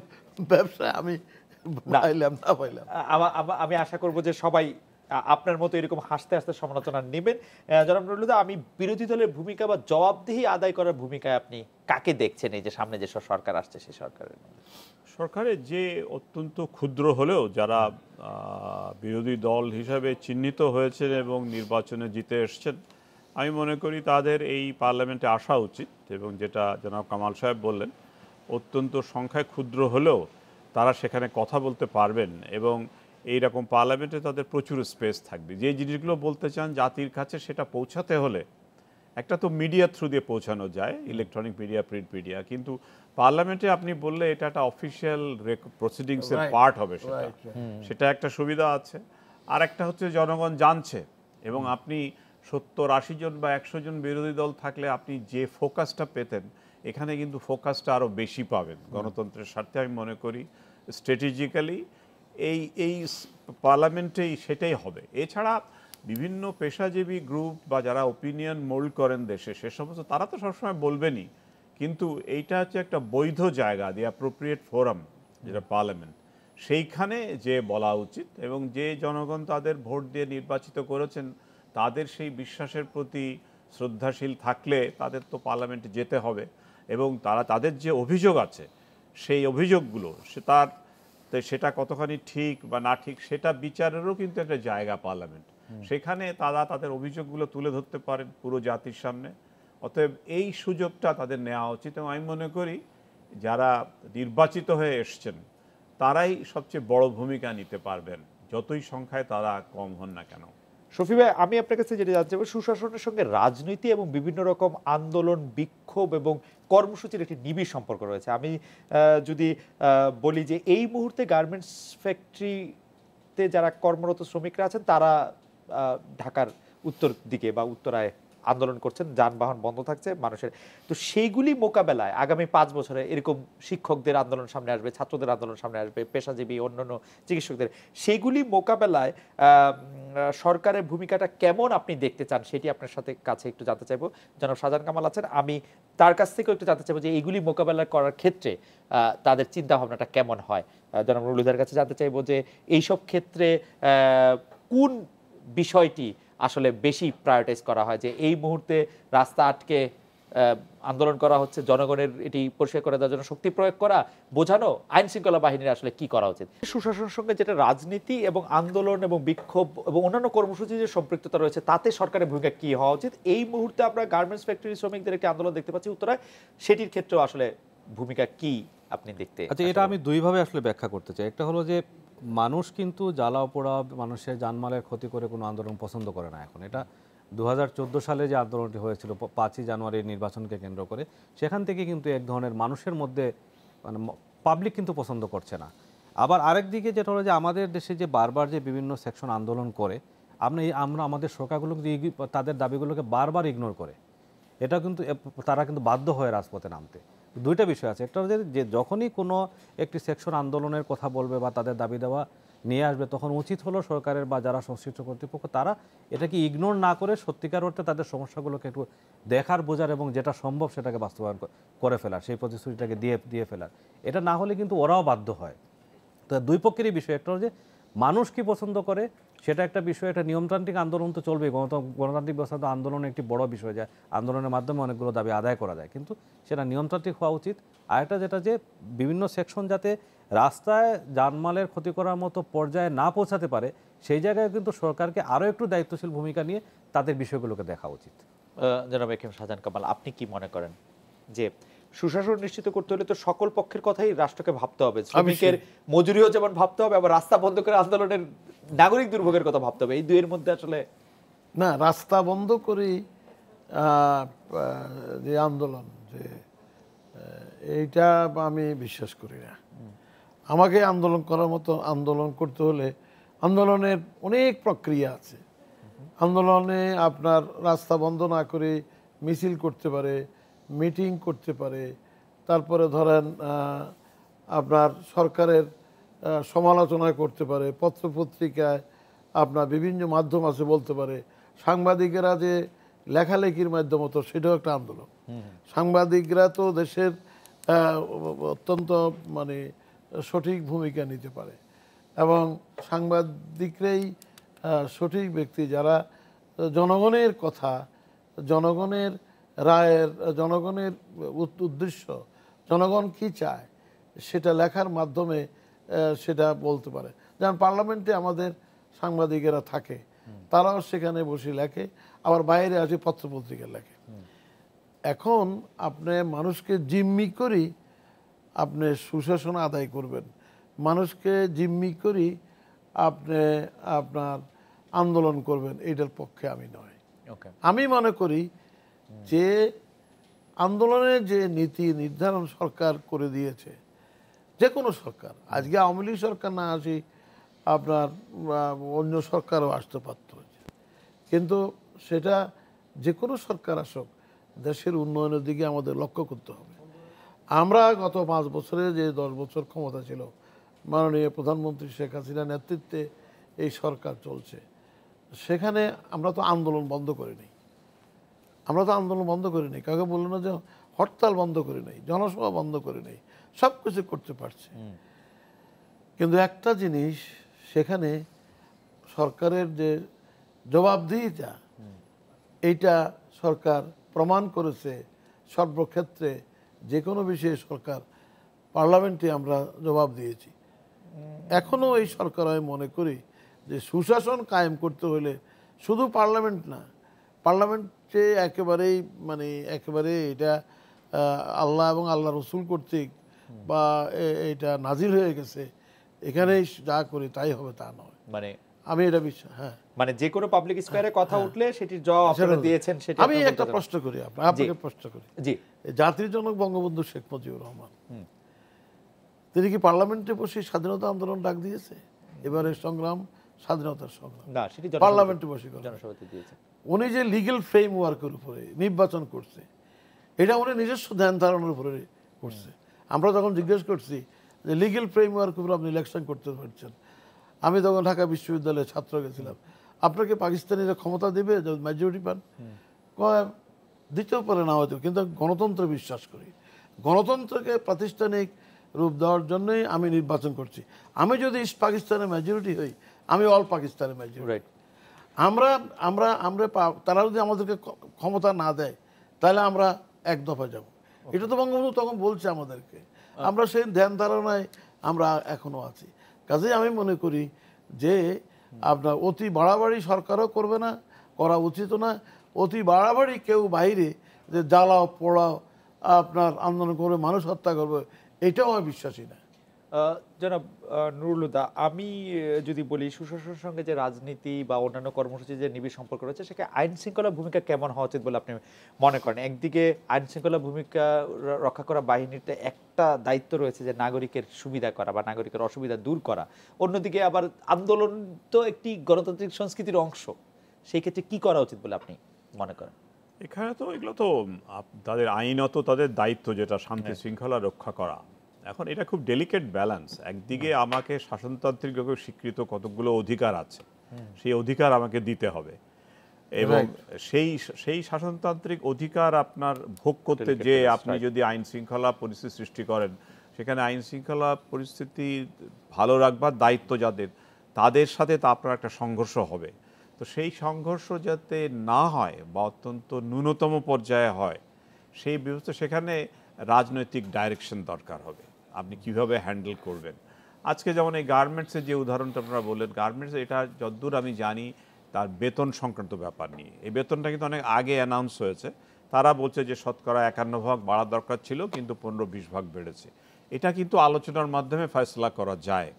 ব্যবসায় আমি পাইলাম না পাইলাম। আমি আশা করব যে সবাই আপনার মতো এরকম হাসতে হাসতে সমালোচনা নেবেন। জনাব নুরুল হুদা, আমি বিরোধী দলের ভূমিকা বা জবাবদিহি আদায় করার ভূমিকায় আপনি কাকে দেখছেন এই যে সামনে যে সরকার আসছে সেই সরকারের যে অত্যন্ত ক্ষুদ্র হলেও যারা বিরোধী দল হিসাবে চিহ্নিত হয়েছেন এবং নির্বাচনে জিতে এসছেন, আমি মনে করি তাদের এই পার্লামেন্টে আসা উচিত। এবং যেটা জনাব কামাল সাহেব বললেন, অত্যন্ত সংখ্যায় ক্ষুদ্র হলেও তারা সেখানে কথা বলতে পারবেন এবং এই রকম পার্লামেন্টে তাদের প্রচুর স্পেস থাকবে। যে জিনিসগুলো বলতে চান জাতির কাছে, সেটা পৌঁছাতে হলে একটা তো মিডিয়া থ্রু দিয়ে পৌঁছানো যায়, ইলেকট্রনিক মিডিয়া, প্রিন্ট মিডিয়া, কিন্তু পার্লামেন্টে আপনি বললে এটা একটা অফিসিয়াল প্রসিডিংসের পার্ট হবে, সেটা একটা সুবিধা আছে। আর একটা হচ্ছে জনগণ জানছে, এবং আপনি 70-80 জন বা 100 জন বিরোধী দল থাকলে আপনি যে ফোকাসটা পেতেন, এখানে কিন্তু ফোকাসটা আরও বেশি পাবেন গণতন্ত্রের স্বার্থে। আমি মনে করি স্ট্র্যাটেজিক্যালি এই পার্লামেন্টেই সেটাই হবে। এছাড়া বিভিন্ন পেশাজীবী গ্রুপ বা যারা ওপিনিয়ন মোল্ড করেন দেশে, সে সমস্ত তারা তো সবসময় বলবেনই, কিন্তু এইটা হচ্ছে একটা বৈধ জায়গা, দি অ্যাপ্রোপ্রিয়েট ফোরাম যেটা পার্লামেন্ট, সেইখানে যে বলা উচিত। এবং যে জনগণ তাদের ভোট দিয়ে নির্বাচিত করেছেন, তাদের সেই বিশ্বাসের প্রতি শ্রদ্ধাশীল থাকলে তাদের তো পার্লামেন্টে যেতে হবে। এবং তাদের যে অভিযোগ আছে, সেই অভিযোগগুলো সেটা কতখানি ঠিক বা না ঠিক, সেটা বিচারেরও কিন্তু একটা জায়গা পার্লামেন্ট। সেখানে তারা তাদের অভিযোগগুলো তুলে ধরতে পারেন পুরো জাতির সামনে। অতএব এই সুযোগটা তাদের নেওয়া উচিত। এবং আমি মনে করি যারা নির্বাচিত হয়ে এসছেন তারাই সবচেয়ে বড় ভূমিকা নিতে পারবেন, যতই সংখ্যায় তারা কম হন না কেন। শফি ভাই, আমি আপনার কাছে যেটা জানতে চাইব, সুশাসনের সঙ্গে রাজনীতি এবং বিভিন্ন রকম আন্দোলন, বিক্ষোভ এবং কর্মসূচির একটি নিবিড় সম্পর্ক রয়েছে। আমি যদি বলি যে এই মুহূর্তে গার্মেন্টস ফ্যাক্টরিতে যারা কর্মরত শ্রমিকরা আছেন, তারা ঢাকার উত্তর দিকে বা উত্তরায় আন্দোলন করছেন, যানবাহন বন্ধ থাকছে মানুষের। তো সেইগুলি মোকাবেলায় আগামী 5 বছরে এরকম শিক্ষকদের আন্দোলন সামনে আসবে, ছাত্রদের আন্দোলন সামনে আসবে, পেশাজীবী অন্যান্য চিকিৎসকদের, সেইগুলি মোকাবেলায় সরকারের ভূমিকাটা কেমন আপনি দেখতে চান, সেটি আপনার কাছে একটু জানতে চাইবো। জনাব শাহজাহান কামাল আছেন, আমি তার কাছ থেকেও একটু জানতে চাইবো যে এইগুলি মোকাবেলা করার ক্ষেত্রে তাদের চিন্তা ভাবনাটা কেমন হয়। জনাব নুরুল হুদার কাছে জানতে চাইবো যে এইসব ক্ষেত্রে কোন বিষয়টি আসলে বেশি প্রায়োরিটাইজ করা হয়, যে এই মুহূর্তে রাস্তা আটকে আন্দোলন করা হচ্ছে, জনগণের এটি পরিষ্কার করে দেওয়ার জন্য শক্তি প্রয়োগ করা, বোঝানো আইন শৃঙ্খলা বাহিনীর আসলে কি করা উচিত। সুশাসনের সঙ্গে যেটা রাজনীতি এবং আন্দোলন এবং বিক্ষোভ এবং অন্যান্য কর্মসূচির যে সম্পৃক্ততা রয়েছে, তাতে সরকারের ভূমিকা কি হওয়া উচিত। এই মুহূর্তে আমরা গার্মেন্টস ফ্যাক্টরি শ্রমিকদের একটি আন্দোলন দেখতে পাচ্ছি উত্তরায়, সেটির ক্ষেত্রেও আসলে ভূমিকা কি আপনি দেখতে? আচ্ছা, এটা আমি দুইভাবে আসলে ব্যাখ্যা করতে চাই। একটা হলো যে মানুষ কিন্তু জ্বালাও পোড়া, মানুষের জানমালের ক্ষতি করে কোনো আন্দোলন পছন্দ করে না এখন। এটা 2014 সালে যে আন্দোলনটি হয়েছিল 5ই জানুয়ারির নির্বাচনকে কেন্দ্র করে, সেখান থেকে কিন্তু এক ধরনের মানুষের মধ্যে মানে পাবলিক কিন্তু পছন্দ করছে না। আবার আরেক দিকে যেটা হলো যে আমাদের দেশে যে বারবার যে বিভিন্ন সেকশন আন্দোলন করে, আমরা আমাদের সরকারগুলোকে তাদের দাবিগুলোকে বারবার ইগনোর করে, এটা কিন্তু তারা কিন্তু বাধ্য হয়ে রাজপথে নামতে। দুইটা বিষয় আছে। একটা হচ্ছে যে যখনই কোনো একটি সেকশন আন্দোলনের কথা বলবে বা তাদের দাবি দেওয়া নিয়ে আসবে, তখন উচিত হলো সরকারের বা যারা সংশ্লিষ্ট কর্তৃপক্ষ, তারা এটাকে ইগনোর না করে সত্যিকার অর্থে তাদের সমস্যাগুলোকে একটু দেখার, বোঝার এবং যেটা সম্ভব সেটাকে বাস্তবায়ন করে ফেলার, সেই প্রতিশ্রুতিটাকে দিয়ে ফেলার। এটা না হলে কিন্তু ওরাও বাধ্য হয়। তো দুই পক্ষেরই বিষয়। একটা হচ্ছে মানুষ কি পছন্দ করে সেটা একটা বিষয়। একটা নিয়মতান্ত্রিক আন্দোলন তো চলবে, গণতান্ত্রিক ব্যবস্থা তো আন্দোলন একটি বড় বিষয়, যায় আন্দোলনের মাধ্যমে অনেকগুলো দাবি আদায় করা যায়, কিন্তু সেটা নিয়মতান্ত্রিক হওয়া উচিত। আর একটা যেটা যে বিভিন্ন সেকশন যাতে রাস্তায় জানমালের ক্ষতি করার মতো পর্যায়ে না পৌঁছাতে পারে, সেই জায়গায় কিন্তু সরকারকে আরও একটু দায়িত্বশীল ভূমিকা নিয়ে তাদের বিষয়গুলোকে দেখা উচিত। জনাব শাহজাহান কামাল, আপনি কি মনে করেন যে সুশাসন নিশ্চিত করতে হলে তো সকল পক্ষের কথাই রাষ্ট্রকে ভাবতে হবে, শ্রমিকের মজুরিও যেমন ভাবতে হবে, আবার রাস্তা বন্ধ করে আন্দোলনের নাগরিক দুর্ভোগের কথা ভাবতে হবে। এই দুইয়ের মধ্যে আসলে না, রাস্তা বন্ধ করেই যে আন্দোলন, যে এইটা আমি বিশ্বাস করি না। আমাকে আন্দোলন করার মতো আন্দোলন করতে হলে আন্দোলনের অনেক প্রক্রিয়া আছে। আন্দোলনে আপনার রাস্তা বন্ধ না করে মিছিল করতে পারে, মিটিং করতে পারে, তারপরে ধরেন আপনার সরকারের সমালোচনা করতে পারে, পত্রপত্রিকায় আপনার বিভিন্ন মাধ্যম আছে বলতে পারে, সাংবাদিকেরা যে লেখালেখির মাধ্যম হতো সেটাও একটা আন্দোলন। সাংবাদিকরা তো দেশের অত্যন্ত মানে সঠিক ভূমিকা নিতে পারে, এবং সাংবাদিকরাই সঠিক ব্যক্তি যারা জনগণের কথা, জনগণের রায়ের, জনগণের উদ্দেশ্য, জনগণ কি চায় সেটা লেখার মাধ্যমে সেটা বলতে পারে। যেমন পার্লামেন্টে আমাদের সাংবাদিকেরা থাকে, তারাও সেখানে বসে লেখে, আবার বাইরে আছে পত্রপত্রিকা লেখে। এখন আপনি মানুষকে জিম্মি করি আপনি সুশাসন আদায় করবেন, মানুষকে জিম্মি করি আপনি আপনার আন্দোলন করবেন, এইটার পক্ষে আমি নয়। আমি মনে করি যে আন্দোলনের যে নীতি নির্ধারণ সরকার করে দিয়েছে, যে কোনো সরকার, আজকে আওয়ামী লীগ সরকার না আসি আপনার অন্য সরকারও আসতে পারত, কিন্তু সেটা যে কোনো সরকার আসুক দেশের উন্নয়নের দিকে আমাদের লক্ষ্য করতে হবে। আমরা গত 5 বছরে যে 10 বছর ক্ষমতা ছিল, মাননীয় প্রধানমন্ত্রী শেখ হাসিনার নেতৃত্বে এই সরকার চলছে, সেখানে আমরা তো আন্দোলন বন্ধ করি নাই। আমরা তো আন্দোলন বন্ধ করি নাই, কাউকে বললো না যে হরতাল বন্ধ করি নাই, জনসভা বন্ধ করি নাই, সব কিছু করতে পারছে। কিন্তু একটা জিনিস, সেখানে সরকারের যে জবাবদিহিতা, এইটা সরকার প্রমাণ করেছে সর্বক্ষেত্রে। যে কোনো বিষয়ে সরকার, পার্লামেন্টে আমরা জবাব দিয়েছি। এখনও এই সরকার আমি মনে করি যে সুশাসন কায়েম করতে হলে শুধু পার্লামেন্ট না, পার্লামেন্টে একেবারেই মানে একেবারে এটা আল্লাহ এবং আল্লাহ রসুল কর্তৃক বা এটা নাজিল হয়ে গেছে, এখানেই যা করি তাই হবে তা নয়। মানে আমি এটা বিশ্বাস, হ্যাঁ, মানে যে কোনো পাবলিক স্কয়ারে কথা উঠলে সেটির জবাব আপনারা দিয়েছেন। সেটা আমি একটা প্রশ্ন করি, আপনাকে প্রশ্ন করি। জি, জাতির জনক বঙ্গবন্ধু শেখ মুজিবুর রহমান, তিনি কি পার্লামেন্টে বসে স্বাধীনতা আন্দোলন ডাক দিয়েছে? এবারে সংগ্রাম, স্বাধীনতার সংগ্রাম না, সেটি পার্লামেন্টে বসে জনসভাতে দিয়েছে। উনি যে লিগ্যাল ফ্রেমওয়ার্কের উপরে নির্বাচন করছে, এটা উনি নিজস্ব ধ্যান ধারণার উপরে করছে। আমরা যখন জিজ্ঞেস করছি যে লিগ্যাল ফ্রেমওয়ার্কের উপরে আপনি ইলেকশন করতে পারছেন, আমি তখন ঢাকা বিশ্ববিদ্যালয়ে ছাত্র গেছিলাম, আপনাকে পাকিস্তানিরা ক্ষমতা দেবে যদি মেজরিটি পান? দিতেও পারে, না হয়তো, কিন্তু গণতন্ত্রে বিশ্বাস করি, গণতন্ত্রকে প্রাতিষ্ঠানিক রূপ দেওয়ার জন্যই আমি নির্বাচন করছি। আমি যদি ইস্ট পাকিস্তানের মেজরিটি হই, আমি অল পাকিস্তানের মেজরিটি। আমরা আমরা আমরা তারা যদি আমাদেরকে ক্ষমতা না দেয়, তাহলে আমরা এক দফা যাব। এটা তো বঙ্গবন্ধু তখন বলছে আমাদেরকে, আমরা সেই ধ্যান ধারণায় আমরা এখনো আছি। কাজেই আমি মনে করি যে আপনার অতি বাড়াবাড়ি সরকারও করবে না, করা উচিত না। অতি বাড়াবাড়ি কেউ বাইরে যে জ্বালাও পোড়াও আপনার আন্দোলন করবে, মানুষ হত্যা করবে, এটাও আমি বিশ্বাসী না। জনাব নুরুল হুদা, আমি যদি বলি সুশাসনের সঙ্গে যে রাজনীতি বা অন্যান্য কর্মসূচি যে নিবিড় সম্পর্ক রয়েছে, সেখানে আইন শৃঙ্খলা ভূমিকা কেমন হওয়া উচিত বলে আপনি মনে করেন? একদিকে আইন শৃঙ্খলা ভূমিকা রক্ষা করা বাহিনীতে একটা দায়িত্ব রয়েছে যে নাগরিকের সুবিধা করা বা নাগরিকের অসুবিধা দূর করা, অন্যদিকে আবার আন্দোলন তো একটি গণতান্ত্রিক সংস্কৃতির অংশ। সেই ক্ষেত্রে কি করা উচিত বলে আপনি মনে করেন? এখানে তো এগুলো তো তাদের আইনত তাদের দায়িত্ব, যেটা শান্তি শৃঙ্খলা রক্ষা করা। এখন এটা খুব ডেলিকেট ব্যালেন্স। একদিকে আমাকে শাসনতান্ত্রিকভাবে স্বীকৃত কতগুলো অধিকার আছে, সেই অধিকার আমাকে দিতে হবে, এবং সেই শাসনতান্ত্রিক অধিকার আপনার ভোগ করতে যে আপনি যদি আইন শৃঙ্খলা পরিস্থিতি সৃষ্টি করেন, সেখানে আইন শৃঙ্খলা পরিস্থিতি ভালো রাখবার দায়িত্ব যাদের, তাদের সাথে তা আপনার একটা সংঘর্ষ হবে। তো সেই সংঘর্ষ যাতে না হয় বা অত্যন্ত ন্যূনতম পর্যায়ে হয়, সেই ব্যবস্থা, সেখানে রাজনৈতিক ডাইরেকশন দরকার হবে। আপনি কিভাবে হ্যান্ডেল করবেন? আজকে যেমন এই গার্মেন্টসের যে উদাহরণটা আপনারা বললেন, গার্মেন্টস এটা যতদূর আমি জানি তার বেতন সংক্রান্ত ব্যাপার নিয়ে, এই বেতনটা কিন্তু অনেক আগে অ্যানাউন্স হয়েছে, তারা বলছে যে শতকরা 51% বাড়া দরকার ছিল, কিন্তু 15-20% বেড়েছে। এটা কিন্তু আলোচনার মাধ্যমে ফয়সলা করা যায়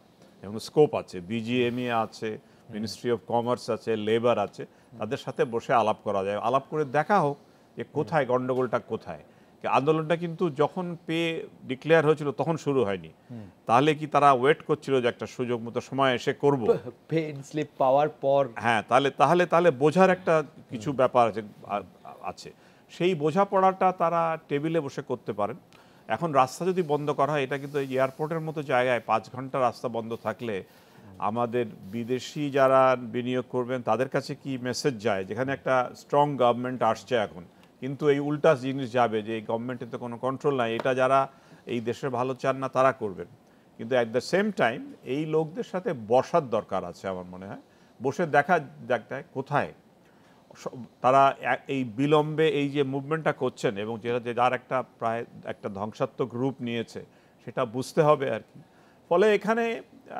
এবং স্কোপ আছে। বিজিএমইএ আছে, মিনিস্ট্রি অফ কমার্স আছে, লেবার আছে, তাদের সাথে বসে আলাপ করা যায়। আলাপ করে দেখা হোক যে কোথায় গন্ডগোলটা কোথায়। আন্দোলনটা কিন্তু যখন পে ডিক্লেয়ার হয়েছিল তখন শুরু হয়নি। তাহলে কি তারা ওয়েট করছিল যে একটা সুযোগ মতো সময় এসে করব? পেন স্লিপ পাওয়ার পর হ্যাঁ, তাহলে বোঝার একটা কিছু ব্যাপার আছে। সেই বোঝাপড়াটা তারা টেবিলে বসে করতে পারেন। এখন রাস্তা যদি বন্ধ করা হয়, এটা কিন্তু এয়ারপোর্টের মতো জায়গায় 5 ঘন্টা রাস্তা বন্ধ থাকলে আমাদের বিদেশি যারা বিনিয়োগ করবেন তাদের কাছে কি মেসেজ যায়, যেখানে একটা স্ট্রং গভর্নমেন্ট আসছে এখন, কিন্তু এই উল্টা জিনিস যাবে যে এই গভর্নমেন্টের তো কোনো কন্ট্রোল নাই, এটা যারা এই দেশের ভালো চান না তারা করবেন। কিন্তু অ্যাট দ্য সেম টাইম এই লোকদের সাথে বসার দরকার আছে আমার মনে হয়, বসে দেখা কোথায় তারা এই বিলম্বে এই যে মুভমেন্টটা করছেন এবং যেটা যার একটা প্রায় একটা ধ্বংসাত্মক রূপ নিয়েছে সেটা বুঝতে হবে আর কি। ফলে এখানে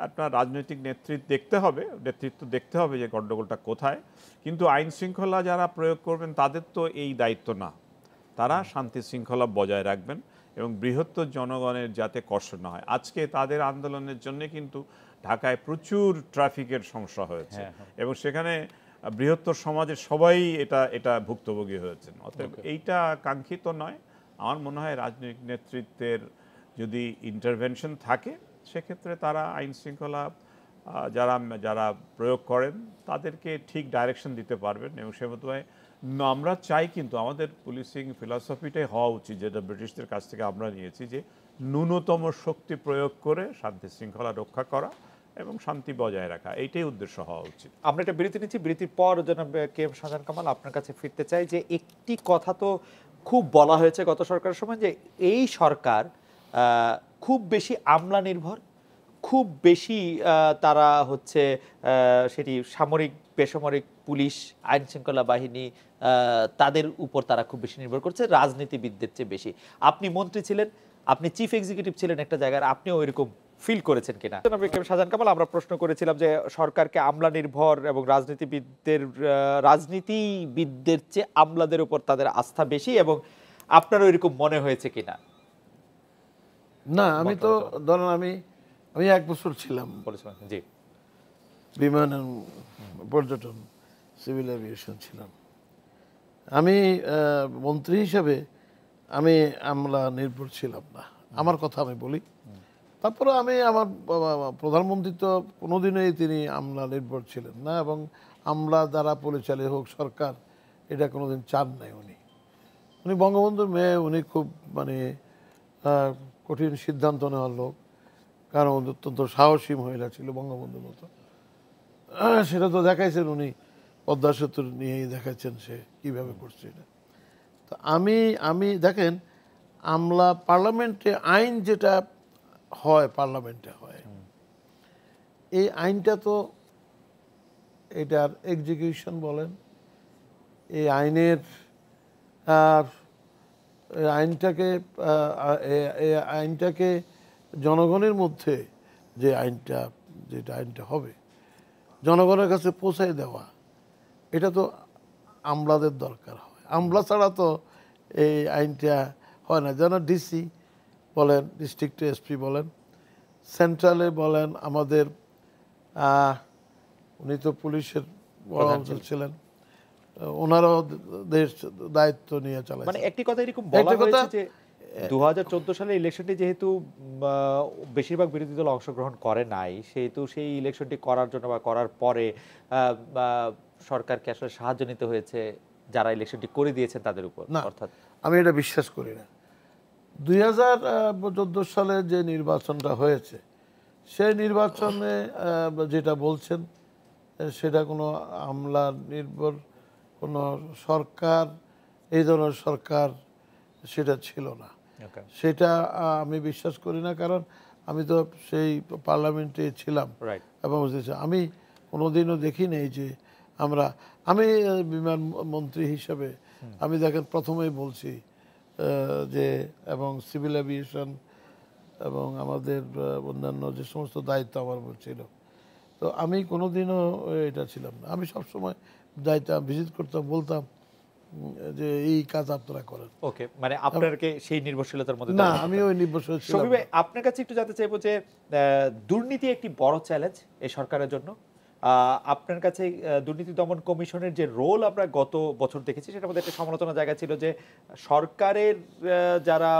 আপনার রাজনৈতিক নেতৃত্ব দেখতে হবে যে গণ্ডগোলটা কোথায়। কিন্তু আইন শৃঙ্খলা যারা প্রয়োগ করবেন তাদের তো এই দায়িত্ব না, তারা শান্তি শৃঙ্খলা বজায় রাখবেন এবং বৃহত্তর জনগণের যাতে কষ্ট না হয়। আজকে তাদের আন্দোলনের জন্য কিন্তু ঢাকায় প্রচুর ট্রাফিকের সমস্যা হয়েছে এবং সেখানে বৃহত্তর সমাজের সবাই এটা ভুক্তভোগী হয়েছেন। অতএব এইটা কাঙ্ক্ষিত নয়। আমার মনে হয় রাজনৈতিক নেতৃত্বের যদি ইন্টারভেনশন থাকে সেক্ষেত্রে তারা আইন শৃঙ্খলা যারা প্রয়োগ করেন তাদেরকে ঠিক ডাইরেকশন দিতে পারবেন এবং সে মতো আমরা চাই, কিন্তু আমাদের পুলিশিং ফিলসফিটাই হওয়া উচিত, যেটা ব্রিটিশদের কাছ থেকে আমরা নিয়েছি, যে ন্যূনতম শক্তি প্রয়োগ করে শান্তি শৃঙ্খলা রক্ষা করা এবং শান্তি বজায় রাখা, এইটাই উদ্দেশ্য হওয়া উচিত। আমরা একটা বিরতি নিচ্ছি। বিরতির পর জনাব কে এম শাহজাহান কামাল আপনার কাছে ফিরতে চাই যে একটি কথা তো খুব বলা হয়েছে গত সরকারের সময়, যে এই সরকার খুব বেশি আমলা নির্ভর, খুব বেশি তারা হচ্ছে সেটি সামরিক বেসামরিক পুলিশ আইন শৃঙ্খলা বাহিনী তাদের উপর তারা খুব বেশি নির্ভর করছে রাজনীতিবিদদের চেয়ে বেশি। আপনি মন্ত্রী ছিলেন, আপনি চিফ এক্সিকিউটিভ ছিলেন একটা জায়গার, আপনিও এরকম ফিল করেছেন কিনা? শাহজাহান কামাল, আমরা প্রশ্ন করেছিলাম যে সরকারকে আমলা নির্ভর এবং রাজনীতিবিদদের চেয়ে আমলাদের উপর তাদের আস্থা বেশি, এবং আপনারও এরকম মনে হয়েছে কিনা? না, আমি তো ধরেন আমি 1 বছর ছিলাম জি, বিমান পর্যটন সিভিল এভিয়েশন ছিলাম। আমি মন্ত্রী হিসেবে আমি আমলা নির্ভর ছিলাম না, আমার কথা আমি বলি। তারপরে আমার প্রধানমন্ত্রী তো কোনোদিনই তিনি আমলা নির্ভর ছিলেন না এবং আমলা দ্বারা পরিচালিত হোক সরকার এটা কোনোদিন চান নাই। উনি বঙ্গবন্ধুর মেয়ে, উনি খুব কঠিন সিদ্ধান্ত নেওয়ার লোক, কারণ অত্যন্ত সাহসী মহিলা ছিল বঙ্গবন্ধুর মতো। সেটা তো দেখাইছেন উনি, পদ্মা সেতু নিয়েই দেখাচ্ছেন সে কীভাবে করছে এটা। তো আমি দেখেন, আমলা পার্লামেন্টে আইন যেটা হয় পার্লামেন্টে হয়, এই আইনটা তো এটার এক্সিকিউশন বলেন, এই আইনটাকে জনগণের মধ্যে যেটা আইনটা হবে জনগণের কাছে পৌঁছায় দেওয়া, এটা তো আমলাদের দরকার হয়। আমলা ছাড়া তো এই আইনটা হয় না। যেন ডিসি বলেন, ডিস্ট্রিক্ট এসপি বলেন, সেন্ট্রালে বলেন, আমাদের উনি তো পুলিশের বড় অফিসার ছিলেন, ওনারাও দেশ দায়িত্ব নিয়ে চালায়। মানে একটি কথা এরকম বলা হয়েছে যে 2014 সালের ইলেকশনটি যেহেতু বেশিরভাগ বিরোধী দল অংশগ্রহণ করে নাই, সেহেতু সেই ইলেকশনটি করার জন্য বা করার পরে সরকারকে আসলে সাহায্য নিতে হয়েছে যারা ইলেকশনটি করে দিয়েছেন তাদের উপর। অর্থাৎ আমি এটা বিশ্বাস করি না। 2014 সালে যে নির্বাচনটা হয়েছে, সেই নির্বাচনে যেটা বলছেন সেটা কোনো আমলা নির্ভর কোনো সরকার, এই ধরনের সরকার সেটা ছিল না। সেটা আমি বিশ্বাস করি না, কারণ আমি তো সেই পার্লামেন্টে ছিলাম এবং আমি কোনোদিনও দেখি নেই যে আমি বিমান মন্ত্রী হিসাবে আমি দেখেন প্রথমেই বলছি যে, এবং সিভিল এভিয়েশন এবং আমাদের অন্যান্য যে সমস্ত দায়িত্ব আমার ছিল, তো আমি কোনোদিনও এটা ছিলাম না। আমি সবসময় দায়িত্ব ভিজিট করতাম, বলতাম যে এই কাজ আপনারা করেন। ওকে, মানে আপনাকে সেই নির্ভরশীলতার মধ্যে না, আমি ওই নির্ভরশীল ছিলাম শফিক না। ভাই, আপনার কাছে একটু জানতে চাইবো যে দুর্নীতি একটি বড় চ্যালেঞ্জ এই সরকারের জন্য। আপনার কাছে দুর্নীতি দমন কমিশনের যে রোল আমরা গত বছর দেখেছি, সেটার মধ্যে একটা সমালোচনার জায়গা ছিল যে সরকারের যারা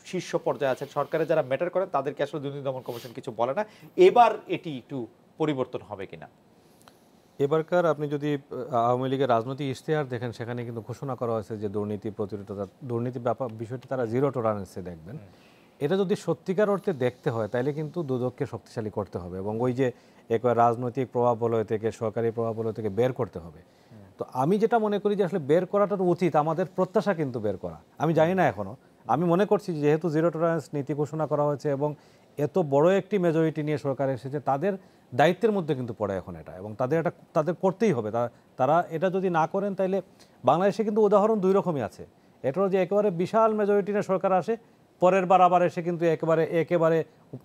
শীর্ষ পর্যায়ে আছেন, সরকারের যারা ম্যাটার করেন, তাদেরকে আসলে দুর্নীতি দমন কমিশন কিছু বলে না। এবার এটি একটু পরিবর্তন হবে কিনা? এবারকার আপনি যদি আওয়ামী লীগের রাজনৈতিক ইশতেহার দেখেন, সেখানে কিন্তু ঘোষণা করা হয়েছে যে দুর্নীতি প্রতিরোধতা, দুর্নীতি ব্যাপার বিষয়টি তারা জিরো টলারেন্সে দেখবেন। এটা যদি সত্যিকার অর্থে দেখতে হয় তাহলে কিন্তু দুদককে শক্তিশালী করতে হবে এবং ওই যে একবার রাজনৈতিক প্রভাব বলয় থেকে, সরকারি প্রভাব বলয় থেকে বের করতে হবে। তো আমি যেটা মনে করি যে আসলে বের করাটার উচিত, আমাদের প্রত্যাশা কিন্তু বের করা। আমি জানি না এখনো, আমি মনে করছি যেহেতু জিরো টলারেন্স নীতি ঘোষণা করা হয়েছে এবং এত বড় একটি মেজরিটি নিয়ে সরকার এসেছে, তাদের দায়িত্বের মধ্যে কিন্তু পড়ে এখন এটা, এবং তাদের করতেই হবে। তারা এটা যদি না করেন তাহলে বাংলাদেশে কিন্তু উদাহরণ দুই রকমই আছে। এটাও যে একেবারে বিশাল মেজরিটি নিয়ে সরকার আসে, পরের বার আবার এসে কিন্তু একেবারে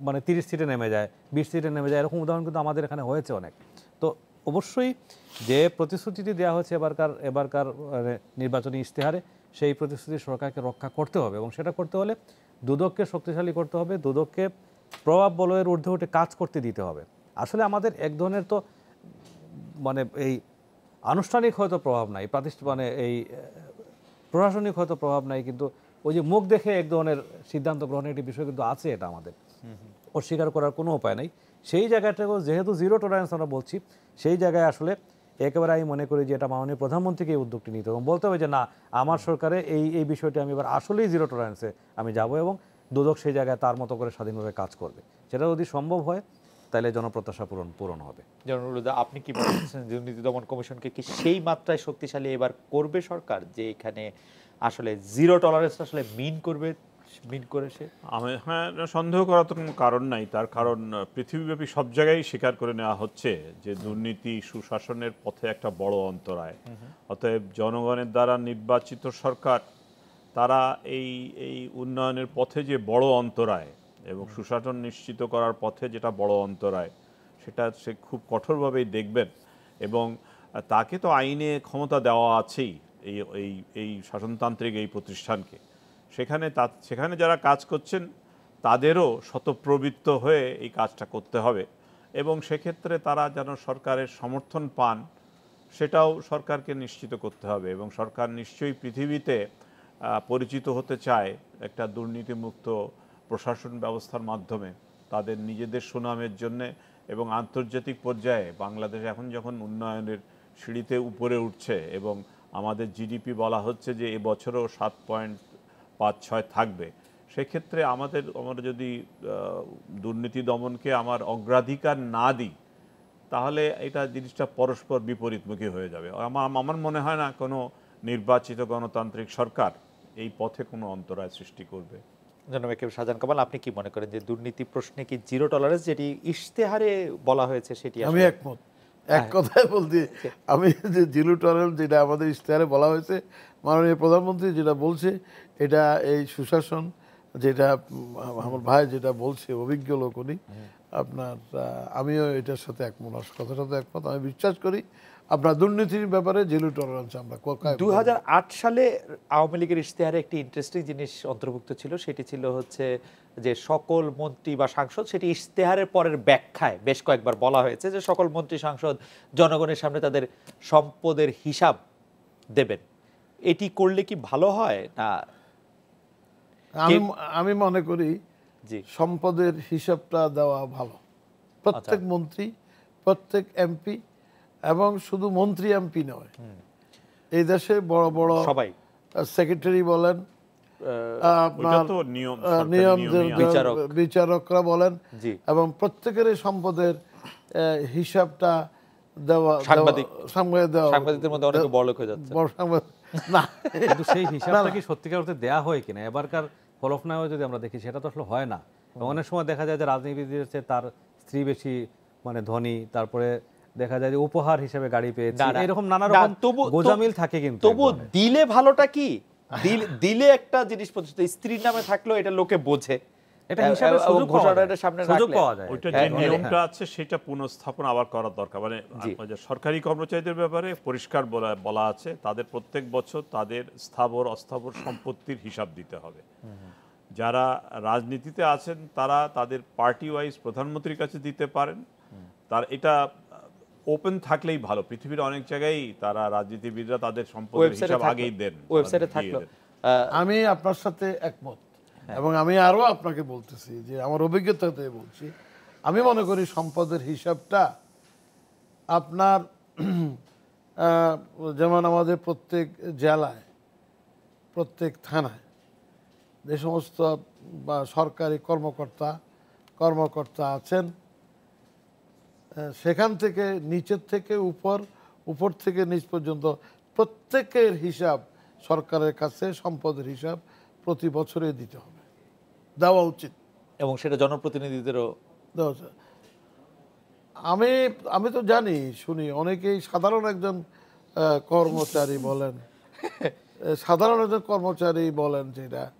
মানে 30 সিটে নেমে যায়, 20 সিটে নেমে যায়, এরকম উদাহরণ কিন্তু আমাদের এখানে হয়েছে অনেক। তো অবশ্যই যে প্রতিশ্রুতিটি দেওয়া হয়েছে এবারকার নির্বাচনী ইশতেহারে, সেই প্রতিশ্রুতি সরকারকে রক্ষা করতে হবে এবং সেটা করতে হলে দুদককে শক্তিশালী করতে হবে, দুদককে প্রভাব বলয়ের ঊর্ধ্বে উঠে কাজ করতে দিতে হবে। আসলে আমাদের এক ধরনের তো মানে এই আনুষ্ঠানিক হয়তো প্রভাব নাই, মানে এই প্রশাসনিক হয়তো প্রভাব নাই, কিন্তু ওই যে মুখ দেখে এক ধরনের সিদ্ধান্ত গ্রহণের একটি বিষয় কিন্তু আছে, এটা আমাদের অস্বীকার করার কোনো উপায় নাই। সেই জায়গাটাকেও যেহেতু জিরো টলারেন্স আমরা বলছি, সেই জায়গায় আসলে একেবারে আমি মনে করি যে এটা মাননীয় প্রধানমন্ত্রীকে এই উদ্যোগটি নিতে এবং বলতে হবে যে না, আমার সরকারে এই বিষয়টি আমি এবার আসলেই জিরো টলারেন্সে আমি যাব এবং দুদক সেই জায়গায় তার মতো করে স্বাধীনভাবে কাজ করবে। সেটা যদি সম্ভব হয় তাহলে জনপ্রত্যাশা পূরণ হবে। জনরুদা, আপনি কি মনে করছেন দুর্নীতি দমন কমিশনকে কি সেই মাত্রায় শক্তিশালী এবার করবে সরকার যে এখানে আসলে জিরো টলারেন্স আসলে মিন করে সে? হ্যাঁ, সন্দেহ করার তো কোনো কারণ নাই। তার কারণ পৃথিবীব্যাপী সব জায়গায় স্বীকার করে নেওয়া হচ্ছে যে দুর্নীতি সুশাসনের পথে একটা বড় অন্তরায়। অতএব জনগণের দ্বারা নির্বাচিত সরকার, তারা এই উন্নয়নের পথে যে বড় অন্তরায় এবং সুশাসন নিশ্চিত করার পথে যেটা বড় অন্তরায়, সেটা সে খুব কঠোরভাবেই দেখবেন। এবং তাকে তো আইনে ক্ষমতা দেওয়া আছেই এই শাসনতান্ত্রিক এই প্রতিষ্ঠানকে। সেখানে যারা কাজ করছেন তাদেরও শতপ্রবৃত্ত হয়ে এই কাজটা করতে হবে এবং সেক্ষেত্রে তারা যেন সরকারের সমর্থন পান, সেটাও সরকারকে নিশ্চিত করতে হবে। এবং সরকার নিশ্চয়ই পৃথিবীতে পরিচিত হতে চায় একটা দুর্নীতিমুক্ত প্রশাসন ব্যবস্থার মাধ্যমে তাদের নিজেদের সুনামের জন্যে। এবং আন্তর্জাতিক পর্যায়ে বাংলাদেশ এখন যখন উন্নয়নের সিঁড়িতে উপরে উঠছে এবং আমাদের জিডিপি বলা হচ্ছে যে এবছরও 7.56 থাকবে, সেক্ষেত্রে আমরা যদি দুর্নীতি দমনকে আমার অগ্রাধিকার না দিই, তাহলে এটা জিনিসটা পরস্পর বিপরীতমুখী হয়ে যাবে। আমার মনে হয় না কোনো নির্বাচিত গণতান্ত্রিক সরকার এই পথে কোনো অন্তরায় সৃষ্টি করবে। জনাব শাহজাহান কামাল, আপনি কি মনে করেন যে দুর্নীতি প্রশ্নে কি জিরো টলারেন্স যেটি ইশতেহারে বলা হয়েছে সেটি? আমি একমত। এক কথায় বলতে আমি যে জিরো টলারেন্স যেটা আমাদের ইশতেহারে বলা হয়েছে, মাননীয় প্রধানমন্ত্রী যেটা বলছে, এটা এই সুশাসন যেটা আমার ভাই যেটা বলছে, অভিজ্ঞ লোক উনি, আপনার আমিও এটার সাথে একমত, কথার সাথে একমত। আমি বিশ্বাস করি আপনার দুর্নীতির ব্যাপারে জিরো টলারেন্স আমরা 2008 সালে আওয়ামী লীগের ইশতেহারে একটি ইন্টারেস্টিং জিনিস অন্তর্ভুক্ত ছিল, সেটি ছিল হচ্ছে যে সকল মন্ত্রী বা সাংসদ, সেটি ইশতেহারের পরের ব্যাখ্যায় বেশ কয়েকবার বলা হয়েছে যে সকল মন্ত্রী সাংসদ জনগণের সামনে তাদের সম্পদের হিসাব দেবেন। এটি করলে কি ভালো হয় না? আমি মনে করি জি, সম্পদের হিসাবটা দেওয়া ভালো। প্রত্যেক মন্ত্রী, প্রত্যেক এমপি, এবং শুধু মন্ত্রী এমপি নয়, এই দেশে বড় বড় সবাই, সেক্রেটারি বলেন, আপনার বিচারকরা বলেন, এবং প্রত্যেকের সম্পদের হিসাবটা দেওয়া, সাংবাদিকদের মধ্যে অনেকে বড় লোক হয়ে যাচ্ছে। না, কিন্তু সেই হিসাবটা কি সত্যিকার অর্থে দেয়া হয় কিনা এবারকার হলফনামায় যদি আমরা দেখি, সেটা তো আসলে হয় না। অনেক সময় দেখা যায় যে রাজনীতিবিদের চেয়ে তার স্ত্রী বেশি মানে ধনী, তারপরে দেখা যায় যে উপহার হিসেবে গাড়ি পেয়েছে, এরকম নানা রকম গোজামিল থাকে। কিন্তু তবু দিলে ভালোটা কি, দিলে একটা জিনিস প্রতিষ্ঠিত, স্ত্রীর নামে থাকলেও এটা লোকে বোঝে এটা হিসাবে এবং সুযোগ পাওয়া ঘোষণাটা যায়। সামনে সুযোগ রাখলে পাওয়া যায়। ওইটা হ্যাঁ, যে হ্যাঁ, নিয়মটা আছে সেটা পুনঃস্থাপন আবার করার দরকার। মানে জি। যে সরকারি কর্মচারীদের ব্যাপারে পরিষ্কার বলা আছে তাদের প্রত্যেক বছর তাদের স্থাবর অস্থাবর সম্পত্তির হিসাব দিতে হবে। যারা রাজনীতিতে আছেন তারা তাদের পার্টি ওয়াইজ প্রধানমন্ত্রীর কাছে দিতে পারেন। তার এটা ওপেন থাকলেই ভালো। পৃথিবীর অনেক জায়গায় তারা রাজনীতিবিদরা তাদের সম্পদের হিসাব আগেই দেন, ওয়েবসাইটে দিয়ে থাকলো দেন। আমি আপনার সাথে একমত এবং আমি আরো আপনাকে বলতেছি যে আমার অভিজ্ঞতাতে বলছি, আমি মনে করি সম্পদের হিসাবটা আপনার যেমন আমাদের প্রত্যেক জেলায় প্রত্যেক থানায় যে সমস্ত বা সরকারি কর্মকর্তা আছেন, সেখান থেকে নিচের থেকে উপর থেকে নিচ পর্যন্ত প্রত্যেকের হিসাব সরকারের কাছে সম্পদের হিসাব প্রতি বছরে দিতে হবে, দেওয়া উচিত। এবং সেটা জনপ্রতিনিধিদেরও দেওয়া উচিত। আমি তো জানি শুনি অনেকেই সাধারণ একজন কর্মচারী বলেন সাধারণ একজন কর্মচারী বলেন যেটা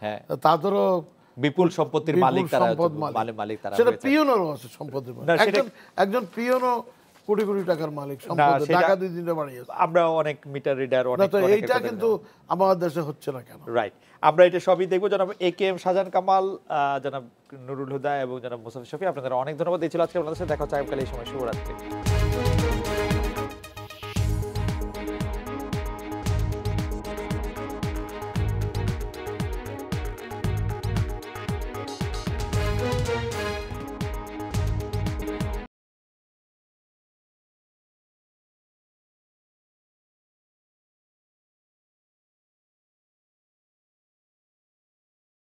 হ্যাঁ তাদেরও বিপুল সম্পত্তির মালিক তারা, সম্পদ মালিক তারা সেটা হয়েছে। পিওনেরও আছে সম্পদের মালিক। না, সেটা- একজন পিওনও কোটি কোটি টাকার মালিক সম্পদের, সেটা- টাকা দিয়ে দিতে বাড়িয়েছে। আমরা অনেক মিটার রিডার না অনেক তো অনেকের এইটা কথা কিন্তু আমাদের দেশে হচ্ছে না কেন? রাইট। আমরা এটা সবই দেখবো। জনাব AKM শাহজাহান কামাল, জনাব নুরুল হুদা এবং জনাব মুসাফির শফি, আপনাদের অনেক ধন্যবাদ। এই ছিল আজকে আপনাদের সাথে দেখা হচ্ছে আগামীকাল এই সময়। শুভরাত্রি।